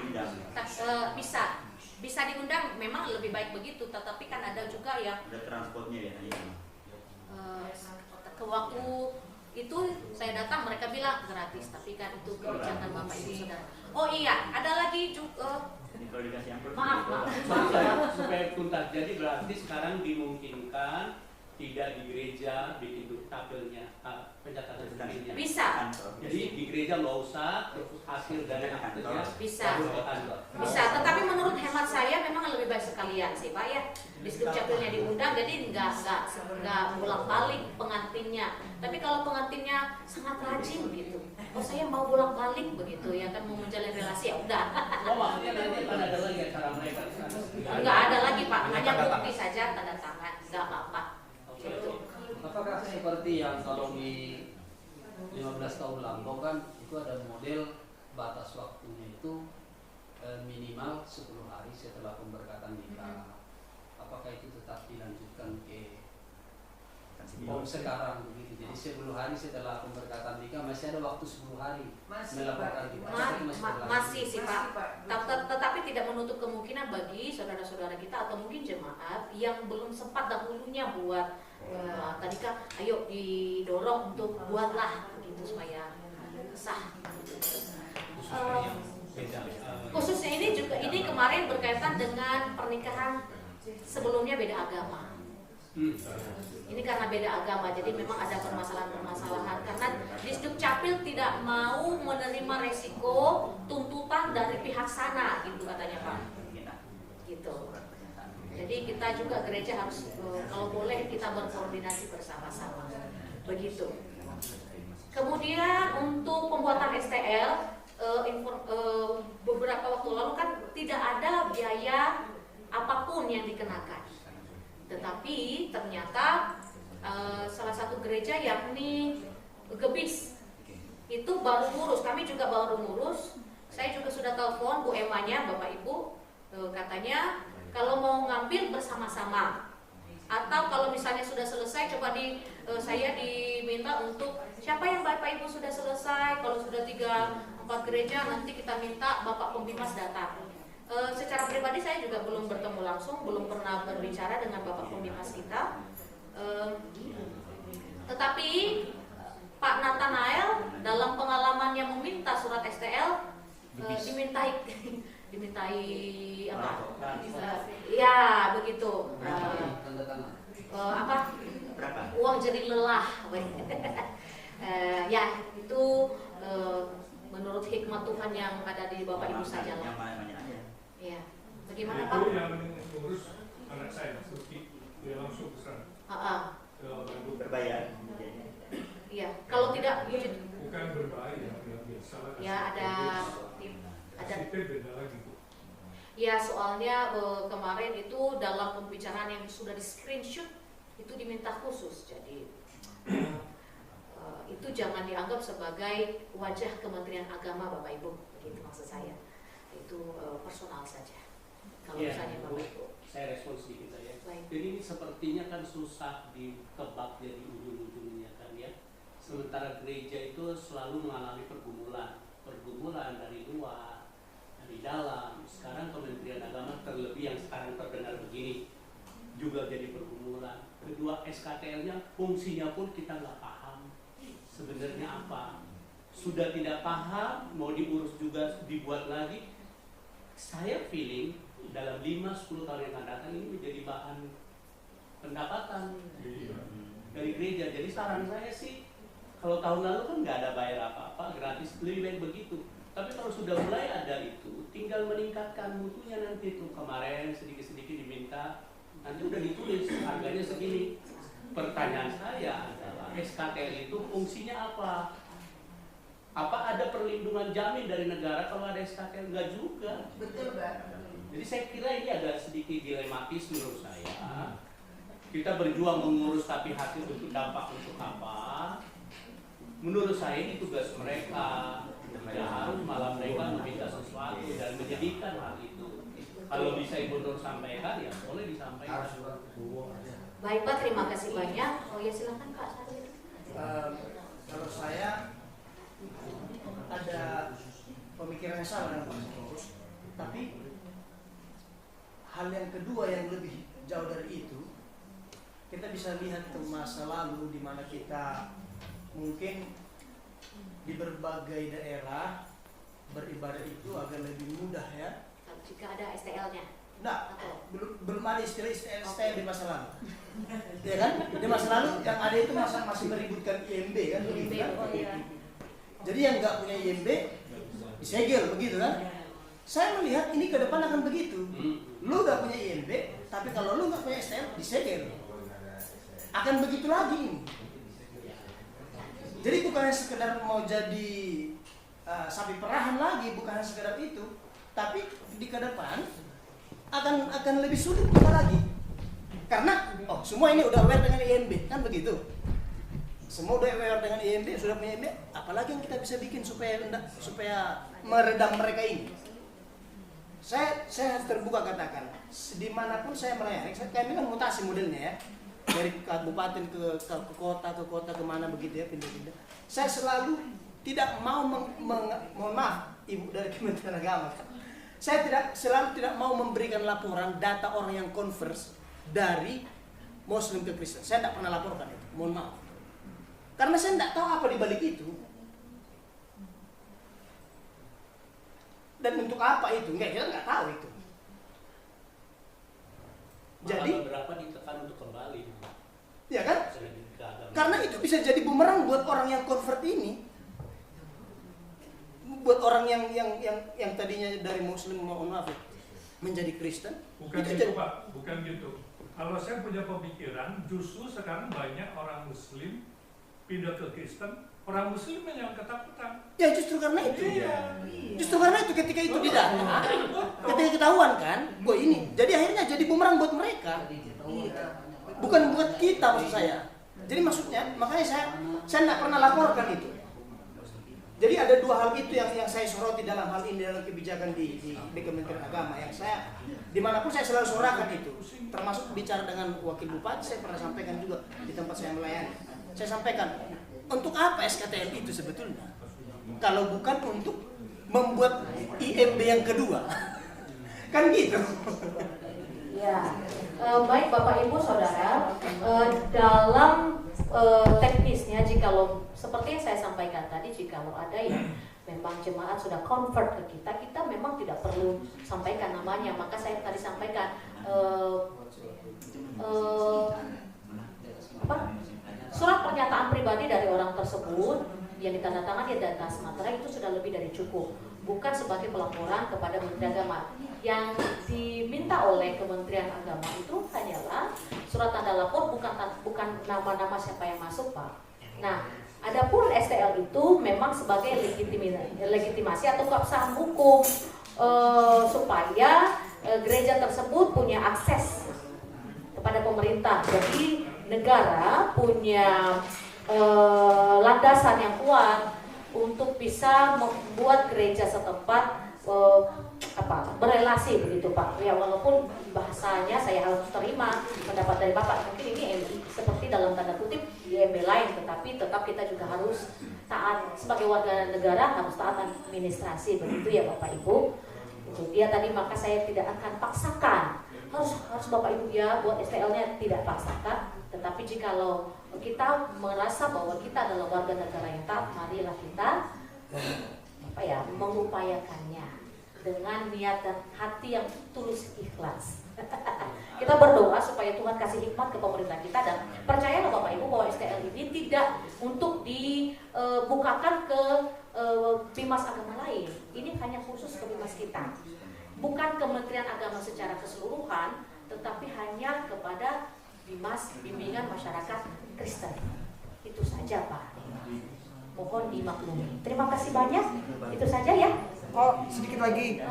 bisa diundang, memang lebih baik begitu. Tetapi kan ada juga yang ada transportnya ya. Ke waktu itu saya datang mereka bilang gratis, tapi kan itu kebijakan Bapak Ibu Saudara. Oh iya, ada lagi juga. Maaf. Supaya tuntas, jadi berarti sekarang dimungkinkan tidak di gereja bikin tapilnya pencatatan sendirinya. Bisa. Jadi di gereja nggak usah, terus hasil dari aktenya bisa. Bisa. Tetapi menurut hemat saya memang lebih baik sekalian sih Pak ya. Disduk Capilnya diundang, jadi nggak bolak-balik pengantinnya. Tapi kalau pengantinnya sangat rajin gitu, oh saya mau bolak-balik begitu ya kan, mau menjalin relasi ya udah. Oh maksudnya nanti kan ada lagi acara mereka di sana? Nggak ada lagi Pak, hanya bukti saja tanda tangan, nggak apa-apa. Apakah seperti yang kalau di 15 tahun lampau kan itu ada model batas waktunya itu minimal 10 hari setelah pemberkatan nikah. Apakah itu tetap dilanjutkan ke sekarang begitu? Jadi 10 hari setelah pemberkatan nikah masih ada waktu 10 hari melaporkan kita. Masih sih Pak. Tetapi tidak menutup kemungkinan bagi saudara-saudara kita atau mungkin jemaat yang belum sempat dahulunya buat tadi kan, ayo didorong untuk buatlah begitu supaya sah. Khususnya ini juga kemarin berkaitan dengan pernikahan sebelumnya beda agama. Ini karena beda agama, jadi memang ada permasalahan-permasalahan karena Disduk Capil tidak mau menerima resiko tuntutan dari pihak sana, gitu katanya Pak. Gitu. Jadi kita juga gereja harus kalau boleh kita berkoordinasi bersama-sama. Begitu. Kemudian untuk pembuatan STL beberapa waktu lalu kan tidak ada biaya apapun yang dikenakan. Tetapi ternyata salah satu gereja yakni Gebis itu baru ngurus, kami juga baru ngurus. Saya juga sudah telepon Bu Emanya, Bapak Ibu, katanya kalau mau ngambil bersama-sama atau kalau misalnya sudah selesai coba saya diminta untuk siapa yang Bapak Ibu sudah selesai, kalau sudah 3-4 gereja nanti kita minta Bapak Pembimas datang. Secara pribadi saya juga belum bertemu langsung, belum pernah berbicara dengan Bapak Pembimas kita. Tetapi Pak Nathanael dalam pengalamannya meminta surat STL dimintai apa? Ya begitu. Apa? Uang jerih lelah. Ya itu menurut hikmat Tuhan yang ada di Bapak Ibu saja lah. Ya, bagaimana Pak? Itu yang mengurus anak saya, Suki, dia langsung ke sana. Berbayar. Iya, kalau tidak bukan berbayar, biasa. Ya ada. Beda lagi. Ya soalnya kemarin itu dalam pembicaraan yang sudah di screenshot itu diminta khusus, jadi itu jangan dianggap sebagai wajah Kementerian Agama Bapak Ibu, begitu maksud saya. Itu personal saja. Kalau misalnya Bapak Ibu. Saya respon sedikit ya. Baik. Jadi ini sepertinya kan susah ditebak jadi ujung-ujungnya kan ya. Sementara gereja itu selalu mengalami pergumulan dari luar, dari dalam. Sekarang Kementerian Agama terlebih yang sekarang terdengar begini juga jadi pergumulan. Kedua SKTL-nya fungsinya pun kita nggak paham sebenarnya apa. Sudah tidak paham, mau diurus juga dibuat lagi. Saya feeling dalam 5-10 tahun yang akan datang ini menjadi bahan pendapatan dari gereja. Jadi saran saya sih, kalau tahun lalu kan nggak ada bayar apa-apa, gratis, lebih baik begitu. Tapi kalau sudah mulai ada itu, tinggal meningkatkan mutunya nanti tuh. Kemarin sedikit-sedikit diminta, nanti udah ditulis harganya segini. Pertanyaan saya adalah SKTL itu fungsinya apa? Apa ada perlindungan jamin dari negara kalau ada SKTL? Enggak juga. Betul, Mbak. Jadi saya kira ini agak sedikit dilematis menurut saya. Kita berjuang mengurus tapi hasil untuk dampak untuk apa? Menurut saya ini tugas mereka. Tidak harus malah mereka meminta sesuatu dan menjadikan hal itu. Kalau bisa Ibu Nur sampaikan ya boleh disampaikan. Baik Pak, terima kasih banyak. Oh ya silakan Pak. Kalau saya ada pemikiran yang sama dengan Pak Saurus, tapi hal yang kedua yang lebih jauh dari itu, kita bisa lihat ke masa lalu di mana kita mungkin di berbagai daerah beribadah itu agak lebih mudah ya. Jika ada STL-nya. Nah, belum ada istilah STL di masa lalu. Ya kan? Di masa lalu yang ada itu masih meributkan IMB kan begitu kan? Oh, iya. Jadi yang nggak punya IMB disegel begitu kan? Saya melihat ini ke depan akan begitu. Lu nggak punya IMB, tapi kalau lu nggak punya STL disegel. Akan begitu lagi ini. Jadi bukan sekedar mau jadi sapi perahan lagi, bukan sekedar itu, tapi di ke depan akan lebih sulit kita lagi. Karena semua ini udah aware dengan IMB kan begitu. Semua udah aware dengan IMB, sudah punya IMB, apalagi yang kita bisa bikin supaya meredam mereka ini. Saya harus terbuka katakan, dimanapun saya melayani, kami kan mutasi modelnya ya, dari kabupaten ke kota kemana begitu ya, pindah-pindah. Saya selalu tidak mau mohon maaf Ibu dari Kementerian Agama, saya selalu tidak mau memberikan laporan data orang yang converse dari Muslim ke Kristen. Saya tidak pernah laporkan itu, mohon maaf. Karena saya tidak tahu apa di balik itu. Dan untuk apa itu? Kita nggak tahu itu. Jadi berapa ditekan untuk kembali? Ya kan? Karena itu bisa jadi bumerang buat orang yang convert ini. Buat orang yang tadinya dari Muslim mohon maaf menjadi Kristen. Bukan gitu Pak, bukan gitu. Kalau saya punya pemikiran, justru sekarang banyak orang Muslim pindah ke Kristen, orang Muslim yang ketakutan. Ya justru karena itu. Iya. Justru karena itu ketika itu tidak, ketika ketahuan kan, buat ini. Jadi akhirnya jadi bumerang buat mereka. Bukan buat kita maksud saya. Jadi maksudnya, makanya saya tidak pernah laporkan itu. Jadi ada dua hal itu yang saya soroti dalam hal ini, dalam kebijakan di Kementerian Agama yang saya dimanapun saya selalu sorakan itu, termasuk bicara dengan wakil bupati. Saya pernah sampaikan juga di tempat saya melayani. Saya sampaikan, untuk apa SKTL itu sebetulnya? Kalau bukan untuk membuat IMB yang kedua, kan gitu. Ya, baik Bapak Ibu Saudara, dalam teknisnya jikalau seperti yang saya sampaikan tadi, jikalau ada yang memang jemaat sudah convert ke kita memang tidak perlu sampaikan namanya. Maka saya tadi sampaikan surat pernyataan pribadi dari orang tersebut yang ditandatangani data Sumatera itu sudah lebih dari cukup, bukan sebagai pelaporan kepada Menteri Agama. Yang diminta oleh Kementerian Agama itu hanyalah surat tanda lapor, bukan nama-nama siapa yang masuk, Pak. Nah, adapun STL itu memang sebagai legitimasi atau keabsahan hukum supaya gereja tersebut punya akses kepada pemerintah. Jadi negara punya landasan yang kuat untuk bisa membuat gereja setempat berelasi begitu Pak. Ya walaupun bahasanya saya harus terima pendapat dari Bapak, mungkin ini seperti dalam tanda kutip IMB lain, tetapi tetap kita juga harus taat sebagai warga negara, harus taat administrasi begitu ya Bapak Ibu. Itu dia tadi, maka saya tidak akan paksakan. Harus Bapak Ibu ya buat STL-nya, tidak paksakan. Tetapi jikalau kita merasa bahwa kita adalah warga negara yang taat, marilah kita mengupayakannya dengan niat dan hati yang tulus ikhlas. Kita berdoa supaya Tuhan kasih hikmat ke pemerintah kita, dan percayalah Bapak Ibu bahwa STL ini tidak untuk dibukakan ke bimas agama lain. Ini hanya khusus ke bimas kita. Bukan Kementerian Agama secara keseluruhan, tetapi hanya kepada bimas bimbingan masyarakat Kristen. Itu saja Pak. Mohon dimaklumi. Terima kasih banyak. Itu saja ya. Oh, sedikit lagi.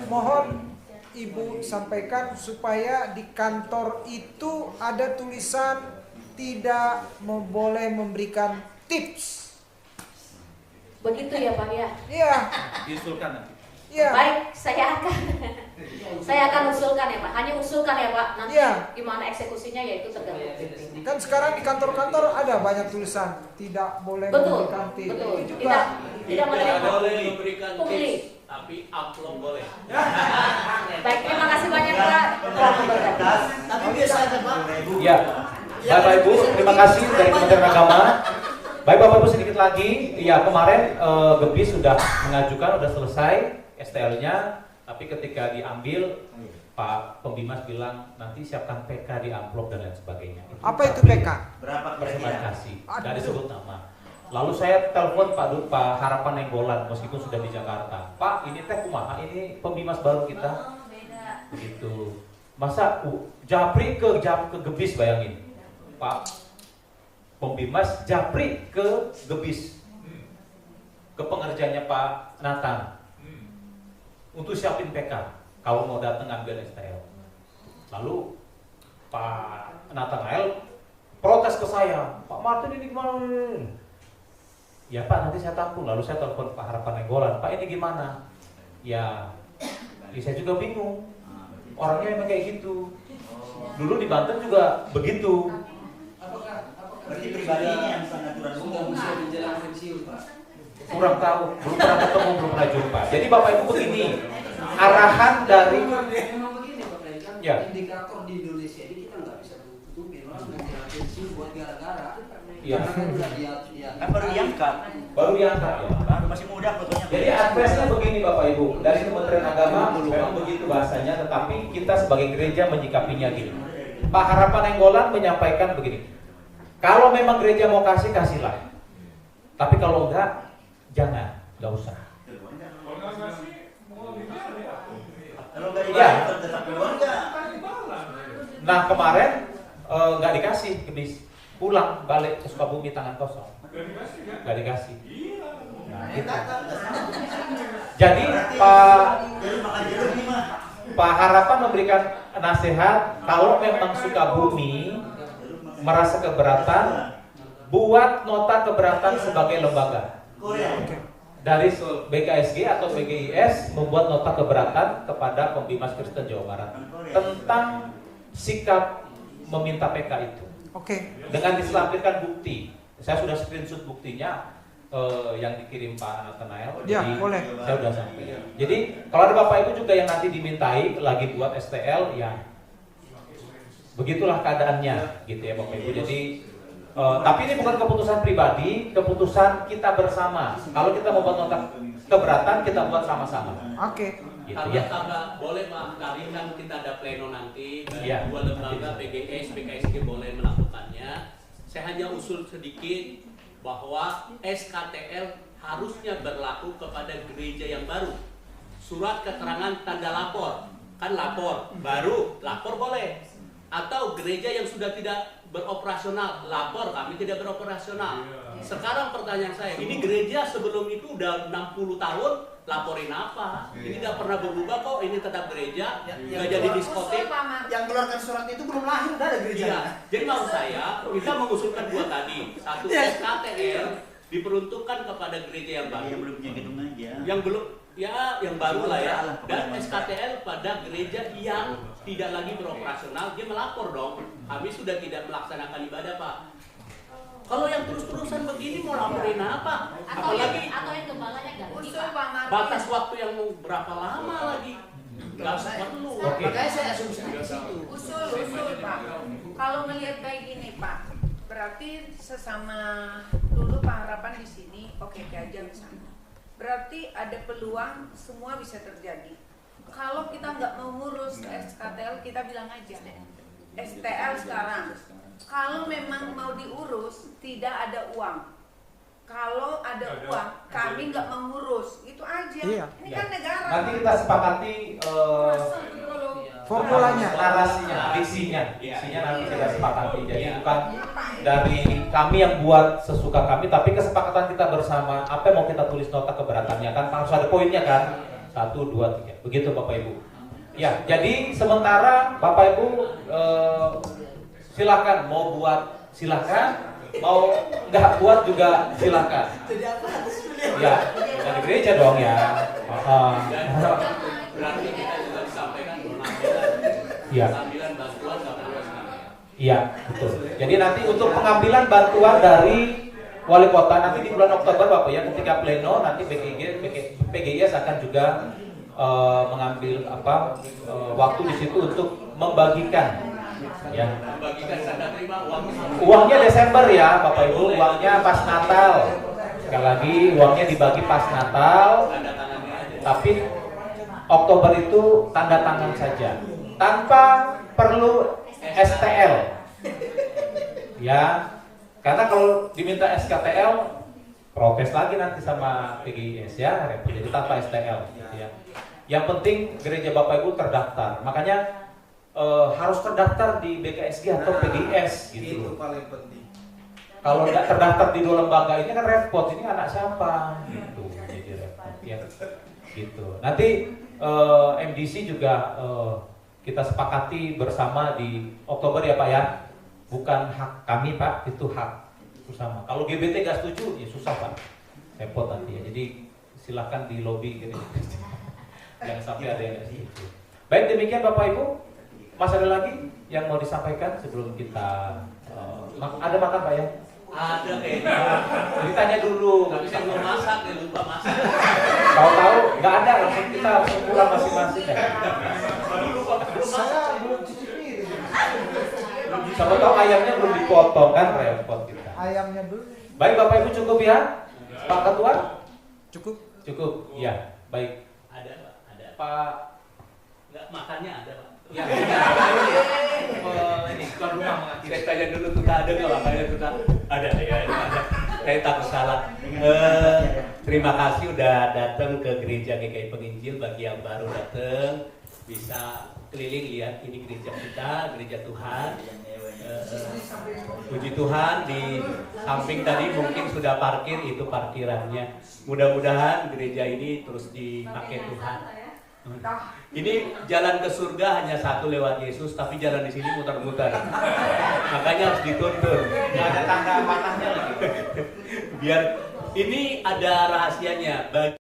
Mohon Ibu sampaikan supaya di kantor itu ada tulisan tidak boleh memberikan tips. Begitu ya Pak ya? Iya. Diusulkan nanti. Iya. Baik, saya akan usulkan ya Pak. Hanya usulkan ya Pak. Nanti gimana eksekusinya yaitu tergantung tim. Kan sekarang di kantor-kantor ada banyak tulisan tidak boleh memberikan tips. Betul. Itu juga Tidak boleh memberikan tips, tapi amplop boleh. Baik, terima kasih banyak Pak. Tapi biasanya Pak. Ya, Bapak Ibu, terima kasih dari Kementerian Agama. Baik Bapak Ibu, sedikit lagi. Ya, kemarin Gebis sudah mengajukan, sudah selesai STL-nya, tapi ketika diambil Pak Pembimas bilang nanti siapkan PK di amplop dan lain sebagainya. Apa itu PK? Berapa Kasih, dari sebut nama. Lalu saya telepon Pak Harapan Nenggolan, meskipun sudah di Jakarta. Pak, ini teh kumaha, ini Pembimas baru kita. Begitu. Masa Japri ke Gebis, bayangin. Pak Pembimas Japri ke Gebis, ke pengerjanya Pak Nathan, untuk siapin PK kalau mau datang ambil STL. Lalu Pak Nathanael protes ke saya, Pak Martin ini gimana? Ya Pak, nanti saya tampung. Lalu saya telepon Pak Harapan Nainggolan, Pak ini gimana? Ya saya juga bingung. Orangnya emang kayak gitu. Dulu di Banten juga begitu. Berarti pribadinya yang sangat sudah usia menjelang pensiun, Pak. Kurang tahu, belum pernah ketemu, belum pernah jumpa. Jadi Bapak Ibu begini, arahan dari memang begini Pak Freddy, kan ya. indikator di Indonesia ini kita nggak bisa tutupi orang menjelang pensiun buat gara-gara. Ya. Karena kan udah kan baru diangkat. Baru diangkat ya. Baru masih muda fotonya. Jadi advice-nya begini Bapak Ibu, dari Kementerian Agama memang begitu bahasanya, tetapi kita sebagai gereja menyikapinya gini. Pak Harapan Nainggolan menyampaikan begini, kalau memang gereja mau kasih, kasihlah. Tapi kalau enggak, jangan, enggak usah. Kalau nggak dibayar tetap keluarga. Nah kemarin nggak dikasih, pulang balik ke Sukabumi tangan kosong. Nggak dikasih. Nah, gitu. Jadi Pak Harapan memberikan nasihat, kalau memang Sukabumi merasa keberatan, buat nota keberatan sebagai lembaga. Dari BKSG atau BGIS membuat nota keberatan kepada Pembimas Kristen Jawa Barat tentang sikap meminta PK itu. Dengan dilampirkan bukti. Saya sudah screenshot buktinya yang dikirim Pak Nathanael. Ya, jadi boleh. saya sudah sampai. Jadi kalau ada Bapak Ibu juga yang nanti dimintai lagi buat STL, ya begitulah keadaannya, gitu ya Bapak Ibu. Jadi tapi ini bukan keputusan pribadi, keputusan kita bersama. Kalau kita mau buat nota keberatan, kita buat sama-sama. Gitu, Karena ya. boleh Pak, kali kan kita ada pleno nanti, Ya. dua lembaga PGS, BKSG boleh melakukannya. Saya hanya usul sedikit bahwa SKTL harusnya berlaku kepada gereja yang baru. Surat keterangan tanda lapor, kan lapor, baru lapor boleh. Atau gereja yang sudah tidak beroperasional, lapor kami tidak beroperasional. Sekarang pertanyaan saya, ini gereja sebelum itu udah 60 tahun, laporin apa? Ini nggak pernah berubah kok, ini tetap gereja, nggak jadi diskotik. Yang keluarkan surat itu belum lahir udah ada gereja. Iya. Jadi maksud saya, kita mengusulkan dua tadi. Satu, SKTL diperuntukkan kepada gereja yang baru. Yang belum punya gedung aja. Yang belum, ya yang baru lah ya. Dan SKTL pada gereja yang tidak lagi beroperasional, dia melapor dong. Kami sudah tidak melaksanakan ibadah, Pak. Kalau yang terus-terusan begini mau laporin apa? Apalagi atau yang gembalanya ganti, Pak. batas waktu yang berapa lama lagi? Nggak perlu. Makanya saya asumsi ke situ. Usul Pak. Kalau melihat kayak gini Pak, berarti sesama dulu Pak Harapan di sini oke aja misalnya. Berarti ada peluang semua bisa terjadi. Kalau kita nggak mau ngurus SKTL, kita bilang aja STL sekarang. Kalau memang mau diurus, tidak ada uang. Kalau ada uang, kami nggak mengurus. Itu aja. Iya. Ini kan negara. Nanti kita sepakati formulanya, narasinya, diksinya nanti kita sepakati. Jadi bukan dari kami yang buat sesuka kami, tapi kesepakatan kita bersama. Apa yang mau kita tulis nota keberatannya kan harus ada poinnya kan? 1, 2, 3. Begitu Bapak Ibu. Ya, jadi sementara Bapak Ibu silakan mau buat silakan, mau nggak buat juga silakan. Ya, dari gereja dong ya. Berarti kita juga disampaikan pengambilan bantuan nggak perlu SKTL. Iya, betul. Jadi nanti untuk pengambilan bantuan dari wali kota nanti di bulan Oktober Bapak ya, ketika pleno nanti PGIS akan juga mengambil waktu di situ untuk membagikan ya. Membagikan tanda terima Uangnya Desember ya Bapak Ibu, uangnya pas Natal. Sekali lagi uangnya dibagi pas Natal. Tapi Oktober itu tanda tangan saja, tanpa perlu STL. Ya. Karena kalau diminta SKTL protes lagi nanti sama PGIS ya, jadi tanpa STL gitu ya. Yang penting gereja Bapak Ibu terdaftar. Makanya harus terdaftar di BKSG atau PGIS gitu. Itu paling penting. Kalau nggak terdaftar di dua lembaga ini kan repot. Ini anak siapa? Gitu. Jadi repot ya. Gitu. Nanti MDC juga kita sepakati bersama di Oktober ya Pak ya. Bukan hak kami Pak, itu hak bersama. Kalau GBT nggak setuju, ya susah Pak, repot nanti ya. Jadi silahkan di lobby gitu. Jangan sampai ada yang nggak setuju. Baik, demikian Bapak Ibu. Mas ada lagi yang mau disampaikan sebelum kita ada makan Pak ya? Ada kayaknya. Ditanya dulu. Tapi saya belum masak, ya lupa masak. Tahu-tahu nggak ada, langsung kita langsung pulang masing-masing ya. Saya belum cuci piring. Sama tahu ayamnya belum dipotong kan, repot kita. Ayamnya dulu. Baik Bapak Ibu, cukup ya? Pak Ketua? Cukup. Cukup. Ya, baik. Ada Pak, ada. Pak Nggak, makannya ada Pak. ya. Ini tuan rumah mengakhiri. Saya tanya dulu tuh ada nggak makanya tuh ada ya ada. Saya takut salah. Terima kasih udah datang ke gereja GKI Penginjil. Bagi yang baru datang bisa keliling lihat ini gereja kita, gereja Tuhan. Puji Tuhan, di samping tadi mungkin sudah parkir, itu parkirannya. Mudah-mudahan gereja ini terus dipakai Tuhan. Ini jalan ke surga hanya satu lewat Yesus, tapi jalan di sini muter-muter. Makanya harus dituntun. Nggak ada tanda patahnya lagi. Biar ini ada rahasianya.